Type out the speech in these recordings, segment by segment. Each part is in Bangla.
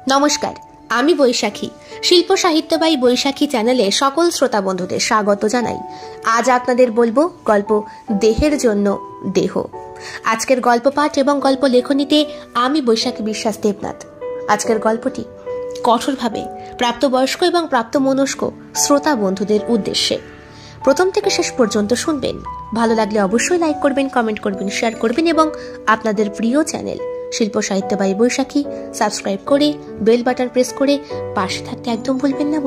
নমস্কার, আমি বৈশাখী। শিল্প সাহিত্যবাহী বৈশাখী চ্যানেলে সকল শ্রোতা বন্ধুদের স্বাগত জানাই। আজ আপনাদের বলবো গল্প দেহের জন্য দেহ। আজকের গল্প পাঠ এবং গল্প লেখনীতে আমি বৈশাখী বিশ্বাস দেবনাথ। আজকের গল্পটি কঠোরভাবে প্রাপ্তবয়স্ক এবং প্রাপ্তমনস্ক শ্রোতা বন্ধুদের উদ্দেশ্যে। প্রথম থেকে শেষ পর্যন্ত শুনবেন। ভালো লাগলে অবশ্যই লাইক করবেন, কমেন্ট করবেন, শেয়ার করবেন এবং আপনাদের প্রিয় চ্যানেল শিল্প সাহিত্যবাহী বৈশাখী সাবস্ক্রাইব করে বেল বাটন প্রেস করে পাশে থাকতে একদম ভুলবেন না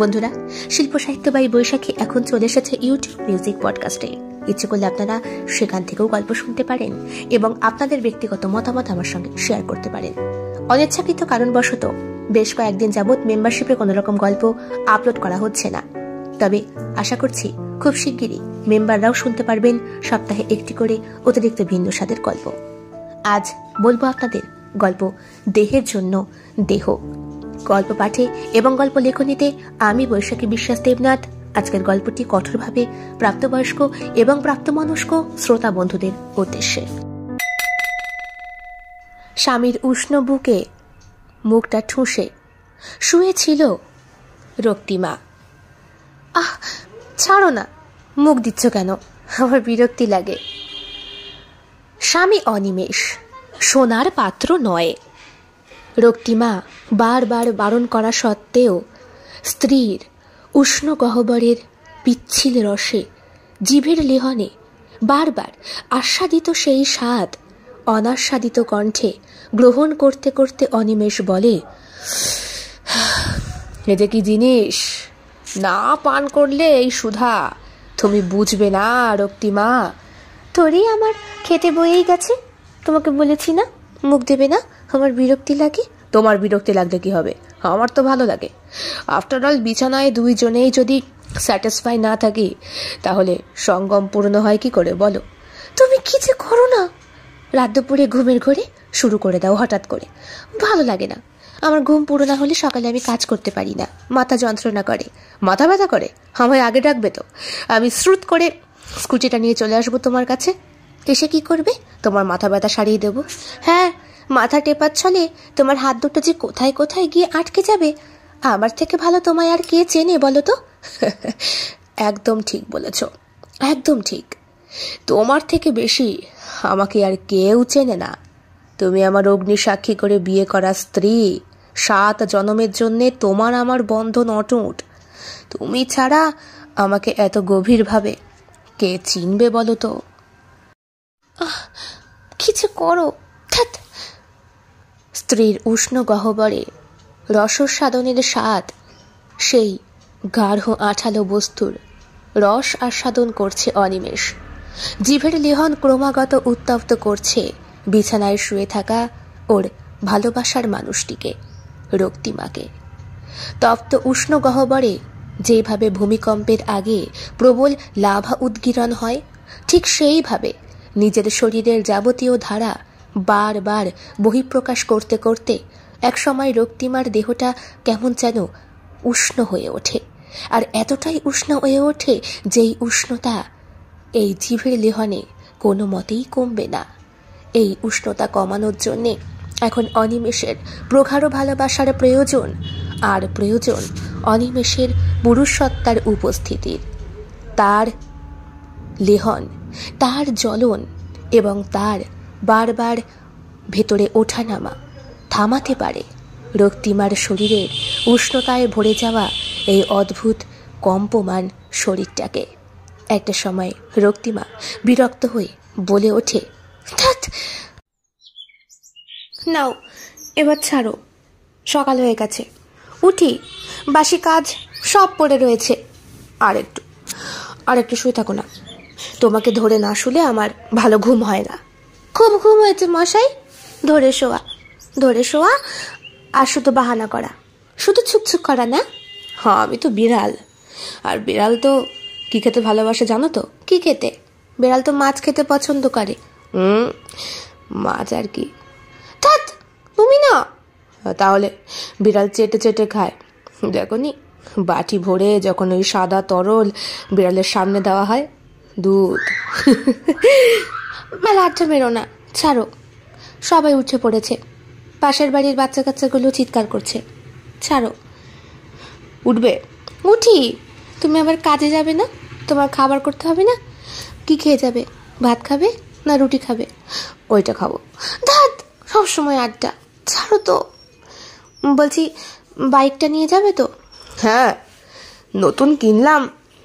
বন্ধুরা। শিল্প সাহিত্যবাহী বৈশাখী এখন চলে এসেছে ইউটিউব মিউজিক পডকাস্টে। ইচ্ছে করলে আপনারা সেখান থেকেও গল্প শুনতে পারেন এবং আপনাদের ব্যক্তিগত মতামত আমার সঙ্গে শেয়ার করতে পারেন। অনিচ্ছাকৃত কারণবশত বেশ কয়েকদিন যাবৎ মেম্বারশিপে কোনো রকম গল্প আপলোড করা হচ্ছে না, তবে আশা করছি খুব শিগগিরই মেম্বাররাও শুনতে পারবেন সপ্তাহে একটি করে অতিরিক্ত ভিন্ন স্বাদের গল্প। আজ বলবো আপনাদের গল্প দেহের জন্য দেহ। গল্প পাঠে এবং গল্প লেখনীতে আমি বৈশাখী বিশ্বাস দেবনাথ। আজকের গল্পটি কঠোরভাবে প্রাপ্তবয়স্ক এবং প্রাপ্তমনস্ক শ্রোতা বন্ধুদের উদ্দেশ্যে। স্বামীর উষ্ণ বুকে মুখটা ঠুসে শুয়েছিল রক্তিমা। ছাড়ো না, মুখ দিচ্ছ কেন? আমার বিরক্তি লাগে। স্বামী অনিমেষ সোনার পাত্র নয়। রক্তিমা বারবার বারণ করা সত্ত্বেও স্ত্রীর উষ্ণ গহ্বরের পিচ্ছিল রসে জিভের লেহনে বারবার আস্বাদিত সেই স্বাদ অনাস্বাদিত কণ্ঠে গ্রহণ করতে করতে অনিমেষ বলে, এটা কি জিনিস? না পান করলে এই সুধা তুমি বুঝবে না রক্তিমা। তোরই আমার খেতে বয়েই গেছে, তোমাকে বলেছি না মুখ দেবে না, আমার বিরক্তি লাগে। তোমার বিরক্তি লাগলে কি হবে? আমার তো ভালো লাগে। আফটার অল বিছানায় দুইজনেই যদি স্যাটিসফাই না থাকি তাহলে সঙ্গম পূর্ণ হয় কি করে বলো? তুমি কি যে করো না, রাত দুপুরে ঘুমের ঘরে শুরু করে দাও হঠাৎ করে। ভালো লাগে না। আমার ঘুম পুরো না হলে সকালে আমি কাজ করতে পারি না, মাথা যন্ত্রণা করে। মাথা ব্যথা করে? আমায় আগে ডাকবে তো, আমি শ্রুত করে স্কুটিটা নিয়ে চলে আসবো তোমার কাছে। এসে কি করবে? তোমার মাথা ব্যথা সারিয়ে দেবো। হ্যাঁ, মাথা টেপার ছলে তোমার হাত দুটো যে কোথায় কোথায় গিয়ে আটকে যাবে, আমার থেকে ভালো তোমায় আর কে চেনে বলো তো? একদম ঠিক বলেছ, একদম ঠিক। তোমার থেকে বেশি আমাকে আর কেউ চেনে না। তুমি আমার অগ্নি সাক্ষী করে বিয়ে করা স্ত্রী। 7 জন্মের জন্যে তোমার আমার বন্ধন অটুট। তুমি ছাড়া আমাকে এত গভীরভাবে কে চিনবে বলো তো? কিছু করো। স্ত্রীর উষ্ণ গহ্বরে রসস্বাদনের স্বাদ সেই গাঢ় আঠালো বস্তুর রস আস্বাদন করছে অনিমেষ। জিভের লেহন ক্রমাগত উত্তপ্ত করছে বিছানায় শুয়ে থাকা ওর ভালোবাসার মানুষটিকে, রক্তিমাকে। তপ্ত উষ্ণ গহ্বরে যেভাবে ভূমিকম্পের আগে প্রবল লাভা উদ্গীরণ হয়, ঠিক সেইভাবে নিজের শরীরের যাবতীয় ধারা বারবার বহিঃপ্রকাশ করতে করতে একসময় রক্তিমার দেহটা কেমন যেন উষ্ণ হয়ে ওঠে। আর এতটাই উষ্ণ হয়ে ওঠে যেই উষ্ণতা এই জিভের লেহনে কোনো মতেই কমবে না। এই উষ্ণতা কমানোর জন্যে এখন অনিমেষের প্রগাঢ় ভালোবাসার প্রয়োজন, আর প্রয়োজন অনিমেষের পুরুষসত্তার উপস্থিতির। তার লেহন, তার জ্বলন এবং তার বারবার ভেতরে ওঠানামা থামাতে পারে রক্তিমার শরীরের উষ্ণতায় ভরে যাওয়া এই অদ্ভুত কম্পমান শরীরটাকে। একটা সময় রক্তিমা বিরক্ত হয়ে বলে ওঠে, নাও এবার ছাড়ো, সকাল হয়ে গেছে, উঠি, বাসি কাজ সব পড়ে রয়েছে। আর একটু শুয়ে থাকো না, তোমাকে ধরে না শুলে আমার ভালো ঘুম হয় না। খুব ঘুম হয়েছে মশাই, ধরে শোয়া আর শুধু বাহানা করা, শুধু ছুকছুক করা না। হ্যাঁ, আমি তো বিড়াল, আর বিড়াল তো কি খেতে ভালোবাসে জানো তো? কি খেতে? বিড়াল তো মাছ খেতে পছন্দ করে। মাছ আর কি? তুমি না, তাহলে বিড়াল চেটে চেটে খায়। দেখোনি বাটি ভরে যখন ওই সাদা তরল বিড়ালের সামনে দেওয়া হয়, দুধ। বেলা 8টা মেরো না, ছাড়ো, সবাই উঠে পড়েছে। পাশের বাড়ির বাচ্চা কাচ্চাগুলো চিৎকার করছে। ছাড়ো। উঠবে? উঠি। তুমি আবার কাজে যাবে না? তোমার খাবার করতে হবে না? কি খেয়ে যাবে? ভাত খাবে না রুটি খাবে? ওইটা খাবো। ধাত, সবসময় আড্ডা। ছাড়ো তো। বলছি, বাইকটা নিয়ে যাবে তো? হ্যাঁ, নতুন কিনলাম,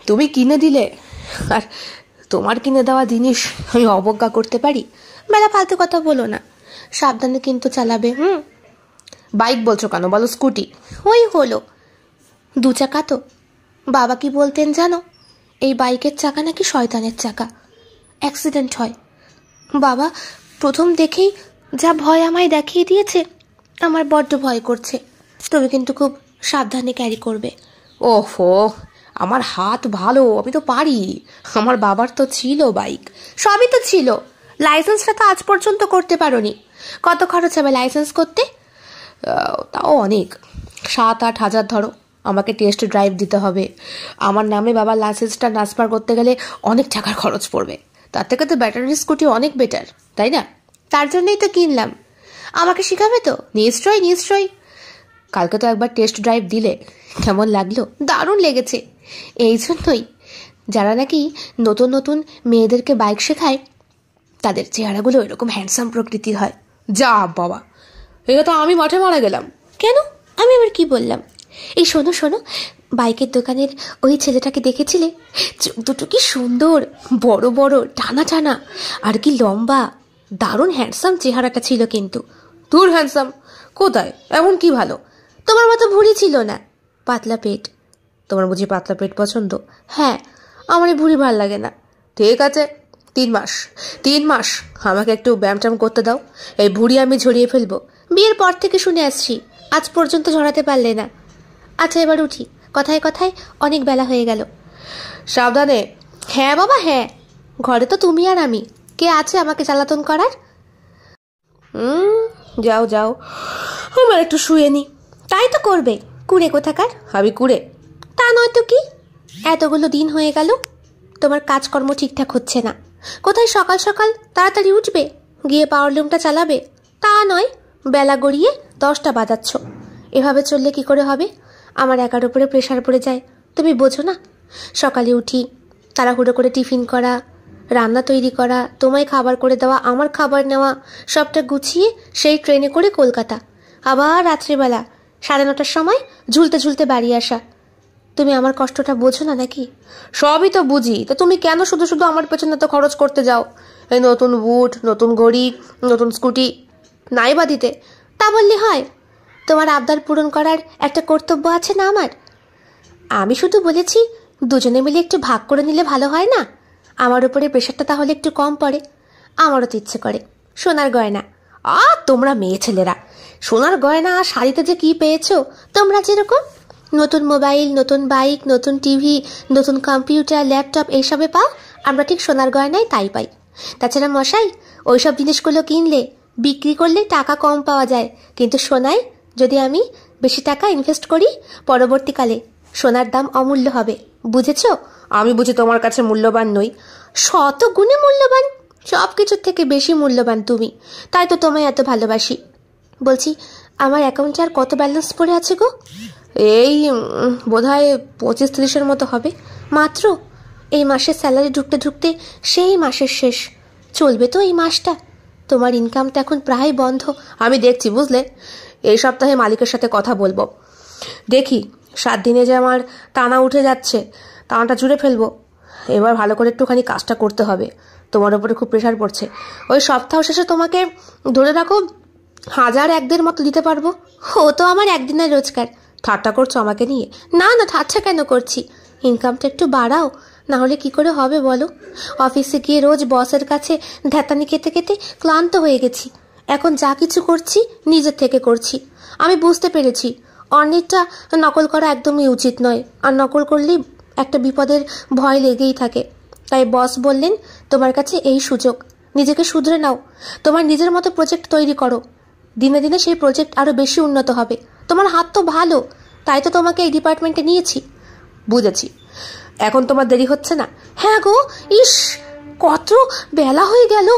তুমি কিনে দিলে। আর তোমার কিনে দেওয়া জিনিস আমি অবজ্ঞা করতে পারি? বেলা ফালতু কথা বলো না, সাবধানে কিন্তু চালাবে। বাইক বলছো কেন? বলো স্কুটি। ওই হলো, 2 চাকা তো। বাবা কি বলতেন জানো? এই বাইকের চাকা নাকি শয়তানের চাকা, অ্যাক্সিডেন্ট হয়। বাবা প্রথম দেখেই যা ভয় আমায় দেখিয়ে দিয়েছে, আমার বড্ড ভয় করছে। তুমি কিন্তু খুব সাবধানে ক্যারি করবে। ওহো, আমার হাত ভালো, আমি তো পারি। আমার বাবার তো ছিল বাইক। সবই তো ছিল, লাইসেন্সটা তো আজ পর্যন্ত করতে পারোনি। কত খরচ হবে লাইসেন্স করতে? তাও অনেক, 7-8 হাজার ধরো। আমাকে টেস্ট ড্রাইভ দিতে হবে। আমার নামে বাবার লাইসেন্সটা ট্রান্সফার করতে গেলে অনেক টাকার খরচ পড়বে। তার থেকে তো ব্যাটারি স্কুটি অনেক বেটার, তাই না? তার জন্যই তো কিনলাম। আমাকে শেখাবে তো? নিশ্চয়ই নিশ্চয়ই। কালকে তো একবার টেস্ট ড্রাইভ দিলে, কেমন লাগলো? দারুণ লেগেছে। এই জন্যই যারা নাকি নতুন নতুন মেয়েদেরকে বাইক শেখায়, তাদের চেহারাগুলো এরকম হ্যান্ডসাম প্রকৃতির হয়। যা বাবা, এটা তো আমি মাঠে মারা গেলাম। কেন? আমি আবার কি বললাম? এই শোনো শোনো, বাইকের দোকানের ওই ছেলেটাকে দেখেছিলে? চোখ দুটো কি সুন্দর, বড় বড়, টানা টানা, আর কি লম্বা। দারুণ হ্যান্ডসাম চেহারাটা ছিল কিন্তু। দূর, হ্যান্ডসাম কোথায়? এমন কি ভালো? তোমার মতো ভুঁড়ি ছিল না, পাতলা পেট। তোমার বুঝি পাতলা পেট পছন্দ? হ্যাঁ, আমার এই ভুঁড়ি ভাল লাগে না। ঠিক আছে, 3 মাস আমাকে একটু ব্যায়াম করতে দাও, এই ভুঁড়ি আমি ঝরিয়ে ফেলবো। বিয়ের পর থেকে শুনে আসছি, আজ পর্যন্ত ঝরাতে পারলে না। আচ্ছা, এবার উঠি, কথায় কথায় অনেক বেলা হয়ে গেল। সাবধানে। হ্যাঁ বাবা হ্যাঁ, ঘরে তো তুমি আর আমি, কে আছে আমাকে জ্বালাতন করার? যাও যাও, আমার একটু শুয়ে নি। তাই তো করবে, কুড়ে কোথাকার। আমি কুড়ে? তা নয় তো কি, এতগুলো দিন হয়ে গেল তোমার কাজকর্ম ঠিকঠাক হচ্ছে না। কোথায় সকাল সকাল তাড়াতাড়ি উঠবে, গিয়ে পাওয়ার লুমটা চালাবে, তা নয় বেলা গড়িয়ে 10টা বাজাচ্ছ। এভাবে চললে কি করে হবে? আমার একার উপরে প্রেশার পড়ে যায়, তুমি বোঝো না? সকালে উঠি, তাড়াহুড়ো করে টিফিন করা, রান্না তৈরি করা, তোমায় খাবার করে দেওয়া, আমার খাবার নেওয়া, সবটা গুছিয়ে সেই ট্রেনে করে কলকাতা, আবার রাত্রিবেলা 9:30টার সময় ঝুলতে ঝুলতে বাড়ি আসা। তুমি আমার কষ্টটা বোঝো না নাকি? সবই তো বুঝি, তা তুমি কেন শুধু শুধু আমার পেছনে তো খরচ করতে যাও? এই নতুন বুট, নতুন ঘড়ি, নতুন স্কুটি নাই বা দিতে? তা বললে হয়? তোমার আবদার পূরণ করার একটা কর্তব্য আছে না আমার? আমি শুধু বলেছি দুজনে মিলে একটু ভাগ করে নিলে ভালো হয় না? আমার উপরে প্রেশারটা তাহলে একটু কম পড়ে। আমারও তো ইচ্ছে করে সোনার গয়না। তোমরা মেয়ে ছেলেরা সোনার গয়না আর শাড়িতে যে কি পেয়েছো, তোমরা যেরকম নতুন মোবাইল, নতুন বাইক, নতুন টিভি, নতুন কম্পিউটার, ল্যাপটপ এইসবে পাও, আমরা ঠিক সোনার গয়নায় তাই পাই। তাছাড়া মশাই, ওইসব জিনিসগুলো কিনলে বিক্রি করলে টাকা কম পাওয়া যায়, কিন্তু সোনায় যদি আমি বেশি টাকা ইনভেস্ট করি, পরবর্তীকালে সোনার দাম অমূল্য হবে, বুঝেছো? আমি বুঝি তোমার কাছে মূল্যবান নই? 100 গুণে মূল্যবান, সব কিছুর থেকে বেশি মূল্যবান তুমি, তাই তো তোমায় এত ভালোবাসি। বলছি, আমার অ্যাকাউন্টে আর কত ব্যালেন্স পড়ে আছে গো? এই বোধহয় 25-30-এর মতো হবে মাত্র। এই মাসের স্যালারি ঢুকতে ঢুকতে সেই মাসের শেষ। চলবে তো এই মাসটা? তোমার ইনকামটা এখন প্রায় বন্ধ। আমি দেখছি, বুঝলে, এই সপ্তাহে মালিকের সাথে কথা বলবো। দেখি 7 দিনে যে আমার টানা উঠে যাচ্ছে, টানাটা জুড়ে ফেলবো। এবার ভালো করে একটুখানি কাজটা করতে হবে, তোমার উপরে খুব প্রেশার পড়ছে। ওই সপ্তাহ শেষে তোমাকে ধরে রাখো 1000-1.5 মতো দিতে পারবো। ও তো আমার একদিনের রোজগার। ঠাট্টা করছো আমাকে নিয়ে? না না, ঠাট্টা কেন করছি? ইনকামটা একটু বাড়াও, না হলে কি করে হবে বলো? অফিসে গিয়ে রোজ বসের কাছে ধ্যাতানি খেতে খেতে ক্লান্ত হয়ে গেছি। এখন যা কিছু করছি নিজের থেকে করছি। আমি বুঝতে পেরেছি অন্যেরটা নকল করা একদমই উচিত নয়, আর নকল করলেই একটা বিপদের ভয় লেগেই থাকে। তাই বস বললেন, তোমার কাছে এই সুযোগ, নিজেকে শুধরে নাও, তোমার নিজের মতো প্রজেক্ট তৈরি করো। দিনে দিনে সেই প্রজেক্ট আরো বেশি উন্নত হবে। তোমার হাত তো ভালো, তাই তো তোমাকে এই ডিপার্টমেন্টে নিয়েছি। বুঝেছি, এখন তোমার দেরি হচ্ছে না? হ্যাঁ গো, ইস কত বেলা হয়ে গেল।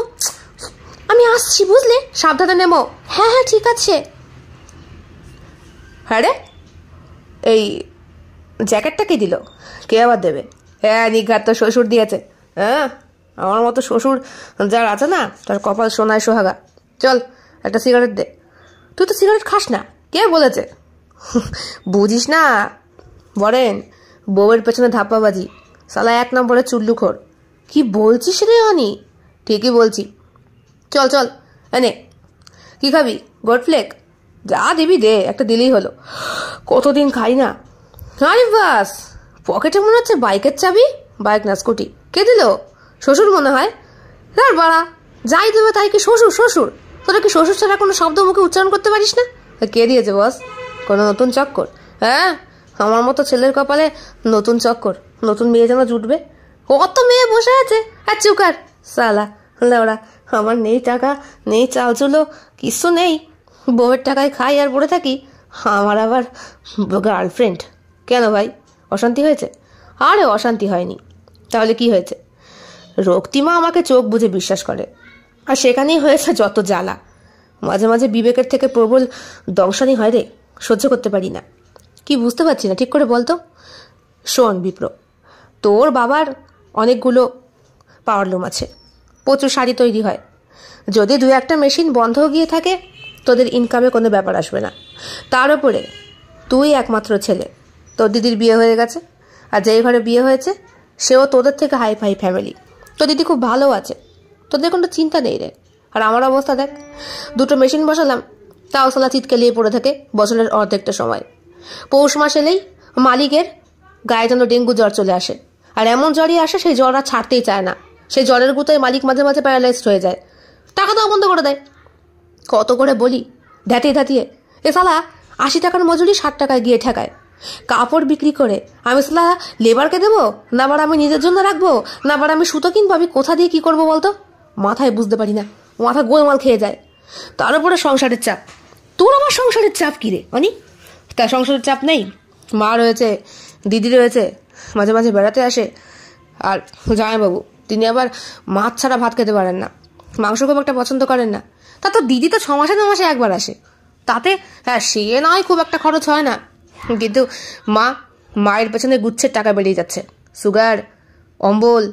আমি আসছি বুঝলে, সাবধানে নেমো। হ্যাঁ হ্যাঁ ঠিক আছে। হ্যাঁ রে, এই জ্যাকেটটা কে দিল? কে আবার দেবে? হ্যাঁ নিঘাত তো শ্বশুর দিয়েছে। হ্যাঁ আমার মতো শ্বশুর যার আছে না, তার কপাল সোনায় সোহাগা। চল একটা সিগারেট দে। তুই তো সিগারেট খাস না, কে বলেছে? বুঝিস না বরেন, বউয়ের পেছনে ধাপ্পাবাজি, সালা 1 নম্বরের চুল্লুখোর। কি বলছিস রে অনি? ঠিকই বলছি। চল চল এনে। কি খাবি? গোড ফ্লেক? যা দিবি দে, একটা দিলেই হলো। কতদিন খাই না। আরে বাস, পকেটে মনে হচ্ছে বাইকের চাবি। বাইক না স্কুটি। কে দিল? শ্বশুর মনে হয়। আর বাড়া, যাই দেবে তাই কি শ্বশুর শ্বশুর? তোরা কি শ্বশুর ছাড়া কোনো শব্দ মুখে উচ্চারণ করতে পারিস না? কে দিয়েছে বস? কোনো নতুন চক্কর? হ্যাঁ, আমার মতো ছেলের কপালে নতুন চক্কর, নতুন মেয়ে যেন জুটবে। কত মেয়ে বসে আছে। আর চুকার সালা লেওড়া, আমার নেই টাকা, নেই চাল চুলো, কিছু নেই। বউয়ের টাকায় খাই আর পড়ে থাকি। আমার আবার গার্লফ্রেন্ড। কেন ভাই, অশান্তি হয়েছে? আরে অশান্তি হয়নি। তাহলে কি হয়েছে? রক্তিমা আমাকে চোখ বুঝে বিশ্বাস করে, আর সেখানেই হয়েছে যত জ্বালা। মাঝে মাঝে বিবেকের থেকে প্রবল দংশানি হয় রে, সহ্য করতে পারি না। কি বুঝতে পারছি না ঠিক করে বলতো। শোন বিপ্র, তোর বাবার অনেকগুলো পাওয়ারলুম আছে, প্রচুর শাড়ি তৈরি হয়। যদি 2-1টা মেশিন বন্ধ গিয়ে থাকে, তোদের ইনকামে কোনো ব্যাপার আসবে না। তার উপরে তুই একমাত্র ছেলে, তোর দিদির বিয়ে হয়ে গেছে, আর যেই ঘরে বিয়ে হয়েছে সেও তোদের থেকে হাই ফাই ফ্যামিলি। তোর দিদি খুব ভালো আছে, তোদের কোনো চিন্তা নেই রে। আর আমার অবস্থা দেখ, 2টো মেশিন বসালাম, তাও সালা চিৎকালিয়ে পড়ে থাকে বছরের অর্ধেকটা সময়। পৌষ মাস এলেই মালিকের গায়ে যেন ডেঙ্গু জ্বর চলে আসে, আর এমন জ্বরই আসে সেই জ্বর আর ছাড়তেই চায় না। সেই জ্বরের গুঁতোয় মালিক মাঝে মাঝে প্যারালাইজড হয়ে যায়, টাকা দেওয়া বন্ধ করে দেয়। কত করে বলি ধ্যাতিয়ে ধ্যাতিয়ে, এ সালা 80 টাকার মজুরি 60 টাকায় গিয়ে ঠেকায়। কাপড় বিক্রি করে আমি সালা লেবারকে দেবো, না আবার আমি নিজের জন্য রাখবো, না আবার আমি সুতো কিনবো, আমি কোথা দিয়ে কি করবো বলতো? মাথায় বুঝতে পারি না, মাথা গোলমাল খেয়ে যায়। তার উপরে সংসারের চাপ। তোর আবার সংসারের চাপ কি রে অনি? তা সংসারের চাপ নেই? মা রয়েছে, দিদি রয়েছে, মাঝে মাঝে বেড়াতে আসে। আর জামাইবাবু, তিনি আবার মাছ ছাড়া ভাত খেতে পারেন না, মাংস খুব একটা পছন্দ করেন না। তা তো দিদি তো 6 মাসে 9 মাসে একবার আসে, তাতে হ্যাঁ সে নয় খুব একটা খরচ হয় না। কিন্তু মায়ের পেছনে গুচ্ছের টাকা বেরিয়ে যাচ্ছে। সুগার, অম্বল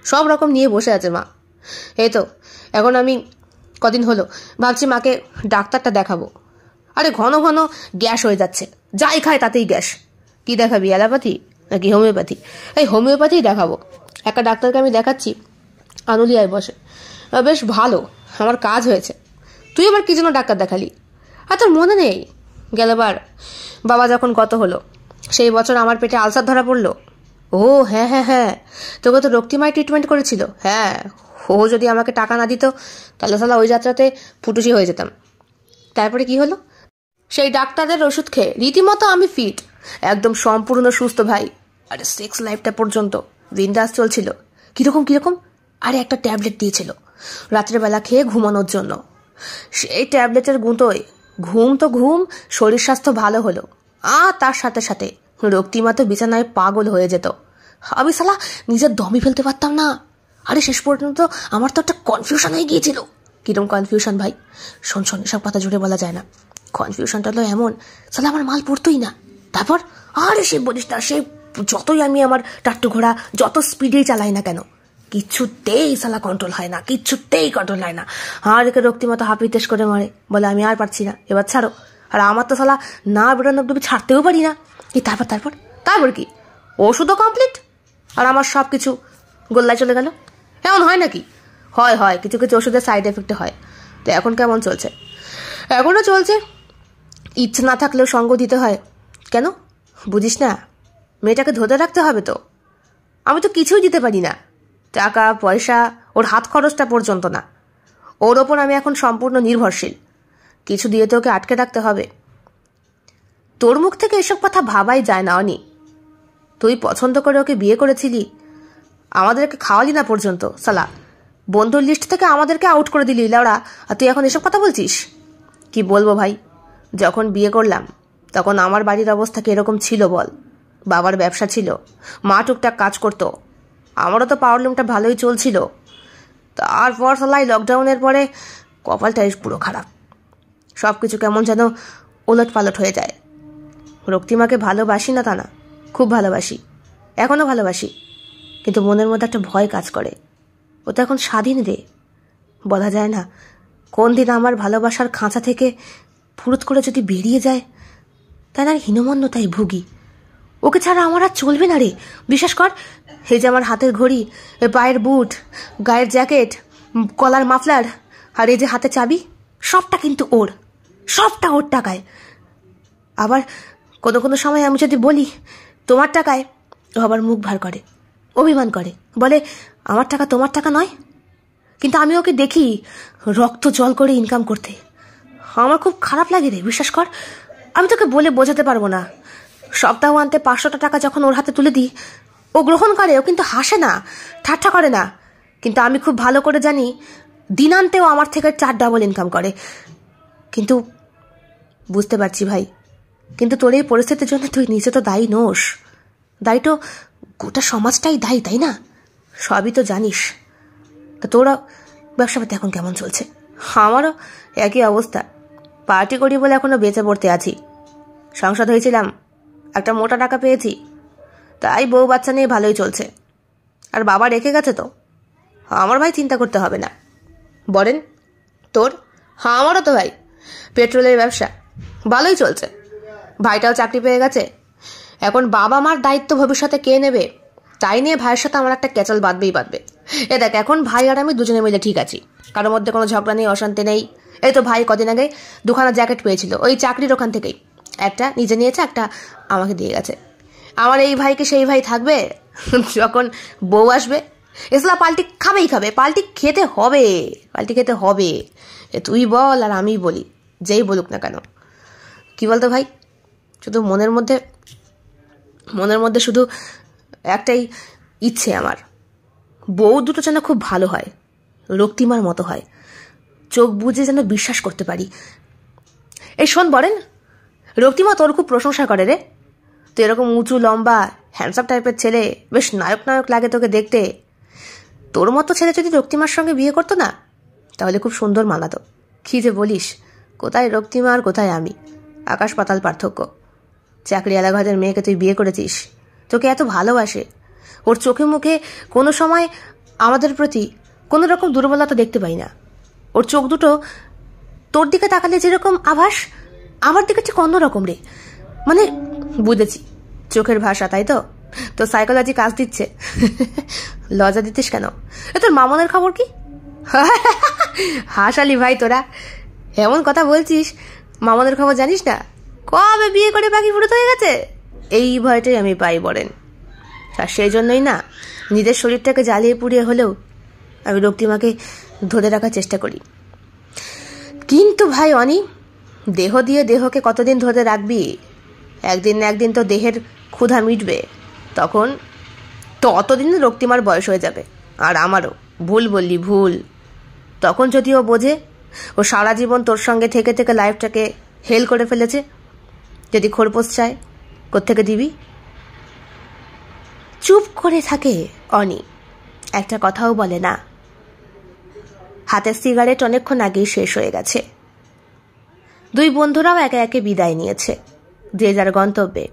সব রকম নিয়ে বসে আছে মা। এই তো এখন আমি কদিন হলো ভাবছি মাকে ডাক্তারটা দেখাবো। আরে ঘন ঘন গ্যাস হয়ে যাচ্ছে, যাই খায় তাতেই গ্যাস। কি দেখাবি, অ্যালোপ্যাথি নাকি হোমিওপ্যাথি? এই হোমিওপ্যাথিই দেখাবো। একটা ডাক্তারকে আমি দেখাচ্ছি, আনুলিয়ায় বসে, বেশ ভালো, আমার কাজ হয়েছে। তুই আবার কি জন্য ডাক্তার দেখালি? আর তোর মনে নেই গেলবার বাবা যখন গত হলো, সেই বছর আমার পেটে আলসার ধরা পড়লো। ও হ্যাঁ হ্যাঁ হ্যাঁ, তোকে তো রক্তিমায় ট্রিটমেন্ট করেছিল। হ্যাঁ, ও যদি আমাকে টাকা না দিত তাহলে সালা ওই যাত্রাতে ফুটুসি হয়ে যেতাম। তারপরে কি হলো? সেই ডাক্তারের ওষুধ খেয়ে রীতিমতো আমি ফিট, একদম সম্পূর্ণ সুস্থ ভাই। আরে সেক্স লাইফটা পর্যন্ত বিন্দাস চলছিল। কিরকম কিরকম? আরে একটা ট্যাবলেট দিয়েছিল রাত্রেবেলা খেয়ে ঘুমানোর জন্য। সেই ট্যাবলেটের গুঁতোয় ঘুম তো ঘুম, শরীর স্বাস্থ্য ভালো হলো, আর তার সাথে সাথে রক্তিমা তো বিছানায় পাগল হয়ে যেত। আমি সালা নিজের দমই ফেলতে পারতাম না। আরে শেষ পর্যন্ত আমার তো একটা কনফিউশন হয়ে গিয়েছিল। কিরম কনফিউশন ভাই? শোন শোন, এসব কথা জুড়ে বলা যায় না। কনফিউশনটা হলো এমন, সালা আমার মাল পড়তোই না। তারপর আরে সে বলিস না, সে যতই আমি আমার টাট্টু ঘোড়া যত স্পিডেই চালাই না কেন, কিচ্ছুতেই সালা কন্ট্রোল হয় না, কিচ্ছুতেই কন্ট্রোল হয় না। আর একে রক্তিমতো হাপিতেশ করে মারে, বলে আমি আর পারছি না, এবার ছাড়ো। আর আমার তো সালা না বেরোনো অব্দি ছাড়তেও পারি না। এই তারপর তারপর তারপর কি, ওষুধও কমপ্লিট, আর আমার সব কিছু গোল্লায় চলে গেল। এমন হয় নাকি? হয় হয়, কিছু কিছু ওষুধের সাইড এফেক্ট হয়। তো এখন কেমন চলছে? এখনও চলছে, ইচ্ছে না থাকলেও সঙ্গ দিতে হয়। কেন বুঝিস না? মেয়েটাকে ধরে রাখতে হবে তো। আমি তো কিছুই দিতে পারি না, টাকা পয়সা, ওর হাত খরচটা পর্যন্ত না। ওর ওপর আমি এখন সম্পূর্ণ নির্ভরশীল। কিছু দিয়ে তো ওকে আটকে রাখতে হবে। তোর মুখ থেকে এসব কথা ভাবাই যায় না অনি। তুই পছন্দ করে ওকে বিয়ে করেছিলি, আমাদেরকে খাওয়ালি না পর্যন্ত। সালা বন্ধুর লিস্ট থেকে আমাদেরকে আউট করে দিলি লাউড়া, আর তুই এখন এসব কথা বলছিস? কি বলবো ভাই, যখন বিয়ে করলাম তখন আমার বাড়ির অবস্থা কিরকম ছিল বল? বাবার ব্যবসা ছিল, মা টুকটাক কাজ করতো, আমারও তো পাওয়ারলুমটা ভালোই চলছিল। তারপর সালাই লকডাউনের পরে কপালটাই পুরো খারাপ। সব কিছু কেমন যেন ওলট পালট হয়ে যায়। রক্তিমাকে ভালোবাসি না তা না, খুব ভালোবাসি, এখনও ভালোবাসি, কিন্তু মনের মধ্যে একটা ভয় কাজ করে। ও তো এখন স্বাধীন রে, বলা যায় না কোন দিন আমার ভালোবাসার খাঁচা থেকে ফুরুত করে যদি বেরিয়ে যায়, তাই না হীনমন্যতায় ভুগি। ওকে ছাড়া আমার আর চলবে না রে, বিশ্বাস কর। এই যে আমার হাতের ঘড়ি, পায়ের বুট, গায়ের জ্যাকেট, কলার মাফলার, আর এই যে হাতে চাবি, সবটা কিন্তু ওর, সবটা ওর টাকায়। আবার কোনো কোনো সময় আমি যদি বলি তোমার টাকায়, ও আবার মুখ ভার করে, অভিমান করে, বলে আমার টাকা তোমার টাকা নয়। কিন্তু আমি ওকে দেখি রক্ত জল করে ইনকাম করতে, আমার খুব খারাপ লাগে রে, বিশ্বাস কর। আমি তোকে বলে বোঝাতে পারবো না। সপ্তাহ আনতে 500 টাকা যখন ওর হাতে তুলে দিই, ও গ্রহণ করে, ও কিন্তু হাসে না, ঠাট্টা করে না। কিন্তু আমি খুব ভালো করে জানি দিনান্তেও আমার থেকে 4 ডাবল ইনকাম করে। কিন্তু বুঝতে পারছি ভাই, কিন্তু তোর এই পরিস্থিতির জন্য তুই নিজে তো দায়ী নোস, দায়ী তো গোটা সমাজটাই দায়ী, তাই না? সবই তো জানিস। তা তোরা ব্যবসাপাতি এখন কেমন চলছে? আমারও একই অবস্থা, পার্টি করি বলে এখনো বেঁচে পড়তে আছি। সংসার হয়েছিলাম, একটা মোটা টাকা পেয়েছি, তাই বউ বাচ্চা নিয়ে ভালোই চলছে। আর বাবা রেখে গেছে তো, আমার ভাই চিন্তা করতে হবে না। বলেন তোর? হ্যাঁ আমারও তো ভাই, পেট্রোলের ব্যবসা ভালোই চলছে। ভাইটাও চাকরি পেয়ে গেছে। এখন বাবা মার দায়িত্ব ভবিষ্যতে কে নেবে, তাই নিয়ে ভাইয়ের সাথে আমার একটা ক্যাচাল বাঁধবেই বাঁধবে। এ দেখ, এখন ভাই আর আমি দুজনে মিলে ঠিক আছি, কারোর মধ্যে কোনো ঝগড়া নেই, অশান্তি নেই। এই তো ভাই কদিন আগে 2খানা জ্যাকেট পেয়েছিল ওই চাকরির ওখান থেকেই, একটা নিজে নিয়েছে, একটা আমাকে দিয়ে গেছে। আমার এই ভাইকে সেই ভাই থাকবে যখন বউ আসবে? এসলা পাল্টি খাবেই খাবে, পাল্টি খেতে হবে, পাল্টি খেতে হবে। তুই বল আর আমি বলি, যেই বলুক না কেন। কি বলতো ভাই, শুধু মনের মধ্যে শুধু একটাই ইচ্ছে আমার, বউ দুটো যেন খুব ভালো হয়, রক্তিমার মতো হয়, চোখ বুঝে যেন বিশ্বাস করতে পারি। এই শোন বলেন, রক্তিমা তোর খুব প্রশংসা করে রে। তুই এরকম উঁচু লম্বা হ্যান্ডসাম টাইপের ছেলে, বেশ নায়ক নায়ক লাগে তোকে দেখতে। তোর মতো ছেলে যদি রক্তিমার সঙ্গে বিয়ে করতো না, তাহলে খুব সুন্দর মানাতো। কি যে বলিস, কোথায় রক্তিমা আর কোথায় আমি, আকাশ পাতাল পার্থক্য। চাকরিওয়ালা ঘরের মেয়েকে তুই বিয়ে করেছিস, তোকে এত ভালোবাসে, ওর চোখে মুখে কোনো সময় আমাদের প্রতি কোনো রকম দুর্বলতা দেখতে পাই না। ওর চোখ দুটো তোর দিকে তাকালে যেরকম আভাস, আমার দিকে ঠিক অন্যরকম রে। মানে বুঝেছি, চোখের ভাষা, তাই তো? তোর সাইকোলজি কাজ দিচ্ছে। লজ্জা দিতিস কেন? তোর মামনের খবর কি? হাসালি ভাই তোরা, এমন কথা বলছিস, মামনের খবর জানিস না? কবে বিয়ে করে বাকি ফুরুত হয়ে গেছে, এই ভয়টাই আমি পাই বলেন। আর সেই জন্যই না নিজের শরীরটাকে জ্বালিয়ে পুড়িয়ে হলেও আমি রক্তিমাকে ধরে রাখার চেষ্টা করি। কিন্তু ভাই অনি, দেহ দিয়ে দেহকে কতদিন ধরে রাখবি? একদিন না একদিন তো দেহের ক্ষুধা মিটবে, ততদিন রক্তিমার বয়স হয়ে যাবে, আর আমারও। ভুল বললি, ভুল। তখন যদি ও বোঝে ও সারা জীবন তোর সঙ্গে থেকে থেকে লাইফটাকে হেল করে ফেলেছে, যদি খোরপোশ চায়, কোত্থেকে দিবি? চুপ করে থাকে অনি, একটা কথাও বলে না। হাতের সিগারেট অনেকক্ষণ আগেই শেষ হয়ে গেছে। দুই বন্ধুরাও একে একে বিদায় নিয়েছে, যে যার গন্তব্যে।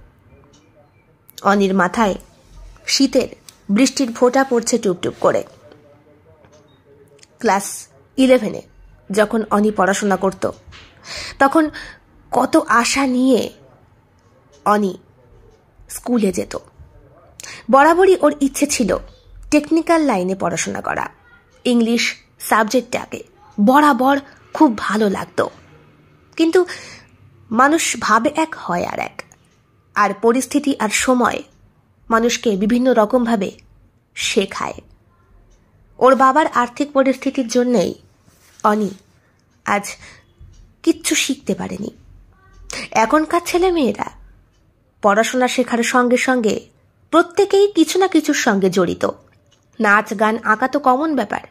অনির মাথায় শীতের বৃষ্টির ফোঁটা পড়ছে টুপটুপ করে। ক্লাস 11-এ যখন অনি পড়াশোনা করত, তখন কত আশা নিয়ে অনি স্কুলে যেত। বরাবরই ওর ইচ্ছে ছিল টেকনিক্যাল লাইনে পড়াশোনা করা। ইংলিশ সাবজেক্টটাকে বরাবর খুব ভালো লাগতো। কিন্তু মানুষ ভাবে এক, হয় আর এক, আর পরিস্থিতি আর সময় মানুষকে বিভিন্ন রকমভাবে শেখায়। ওর বাবার আর্থিক পরিস্থিতির জন্যেই অনি আজ কিচ্ছু শিখতে পারেনি। এখনকার ছেলে মেয়েরা পড়াশোনা শেখার সঙ্গে সঙ্গে প্রত্যেকেই কিছু না কিছুর সঙ্গে জড়িত। নাচ, গান, আঁকা তো কমন ব্যাপার,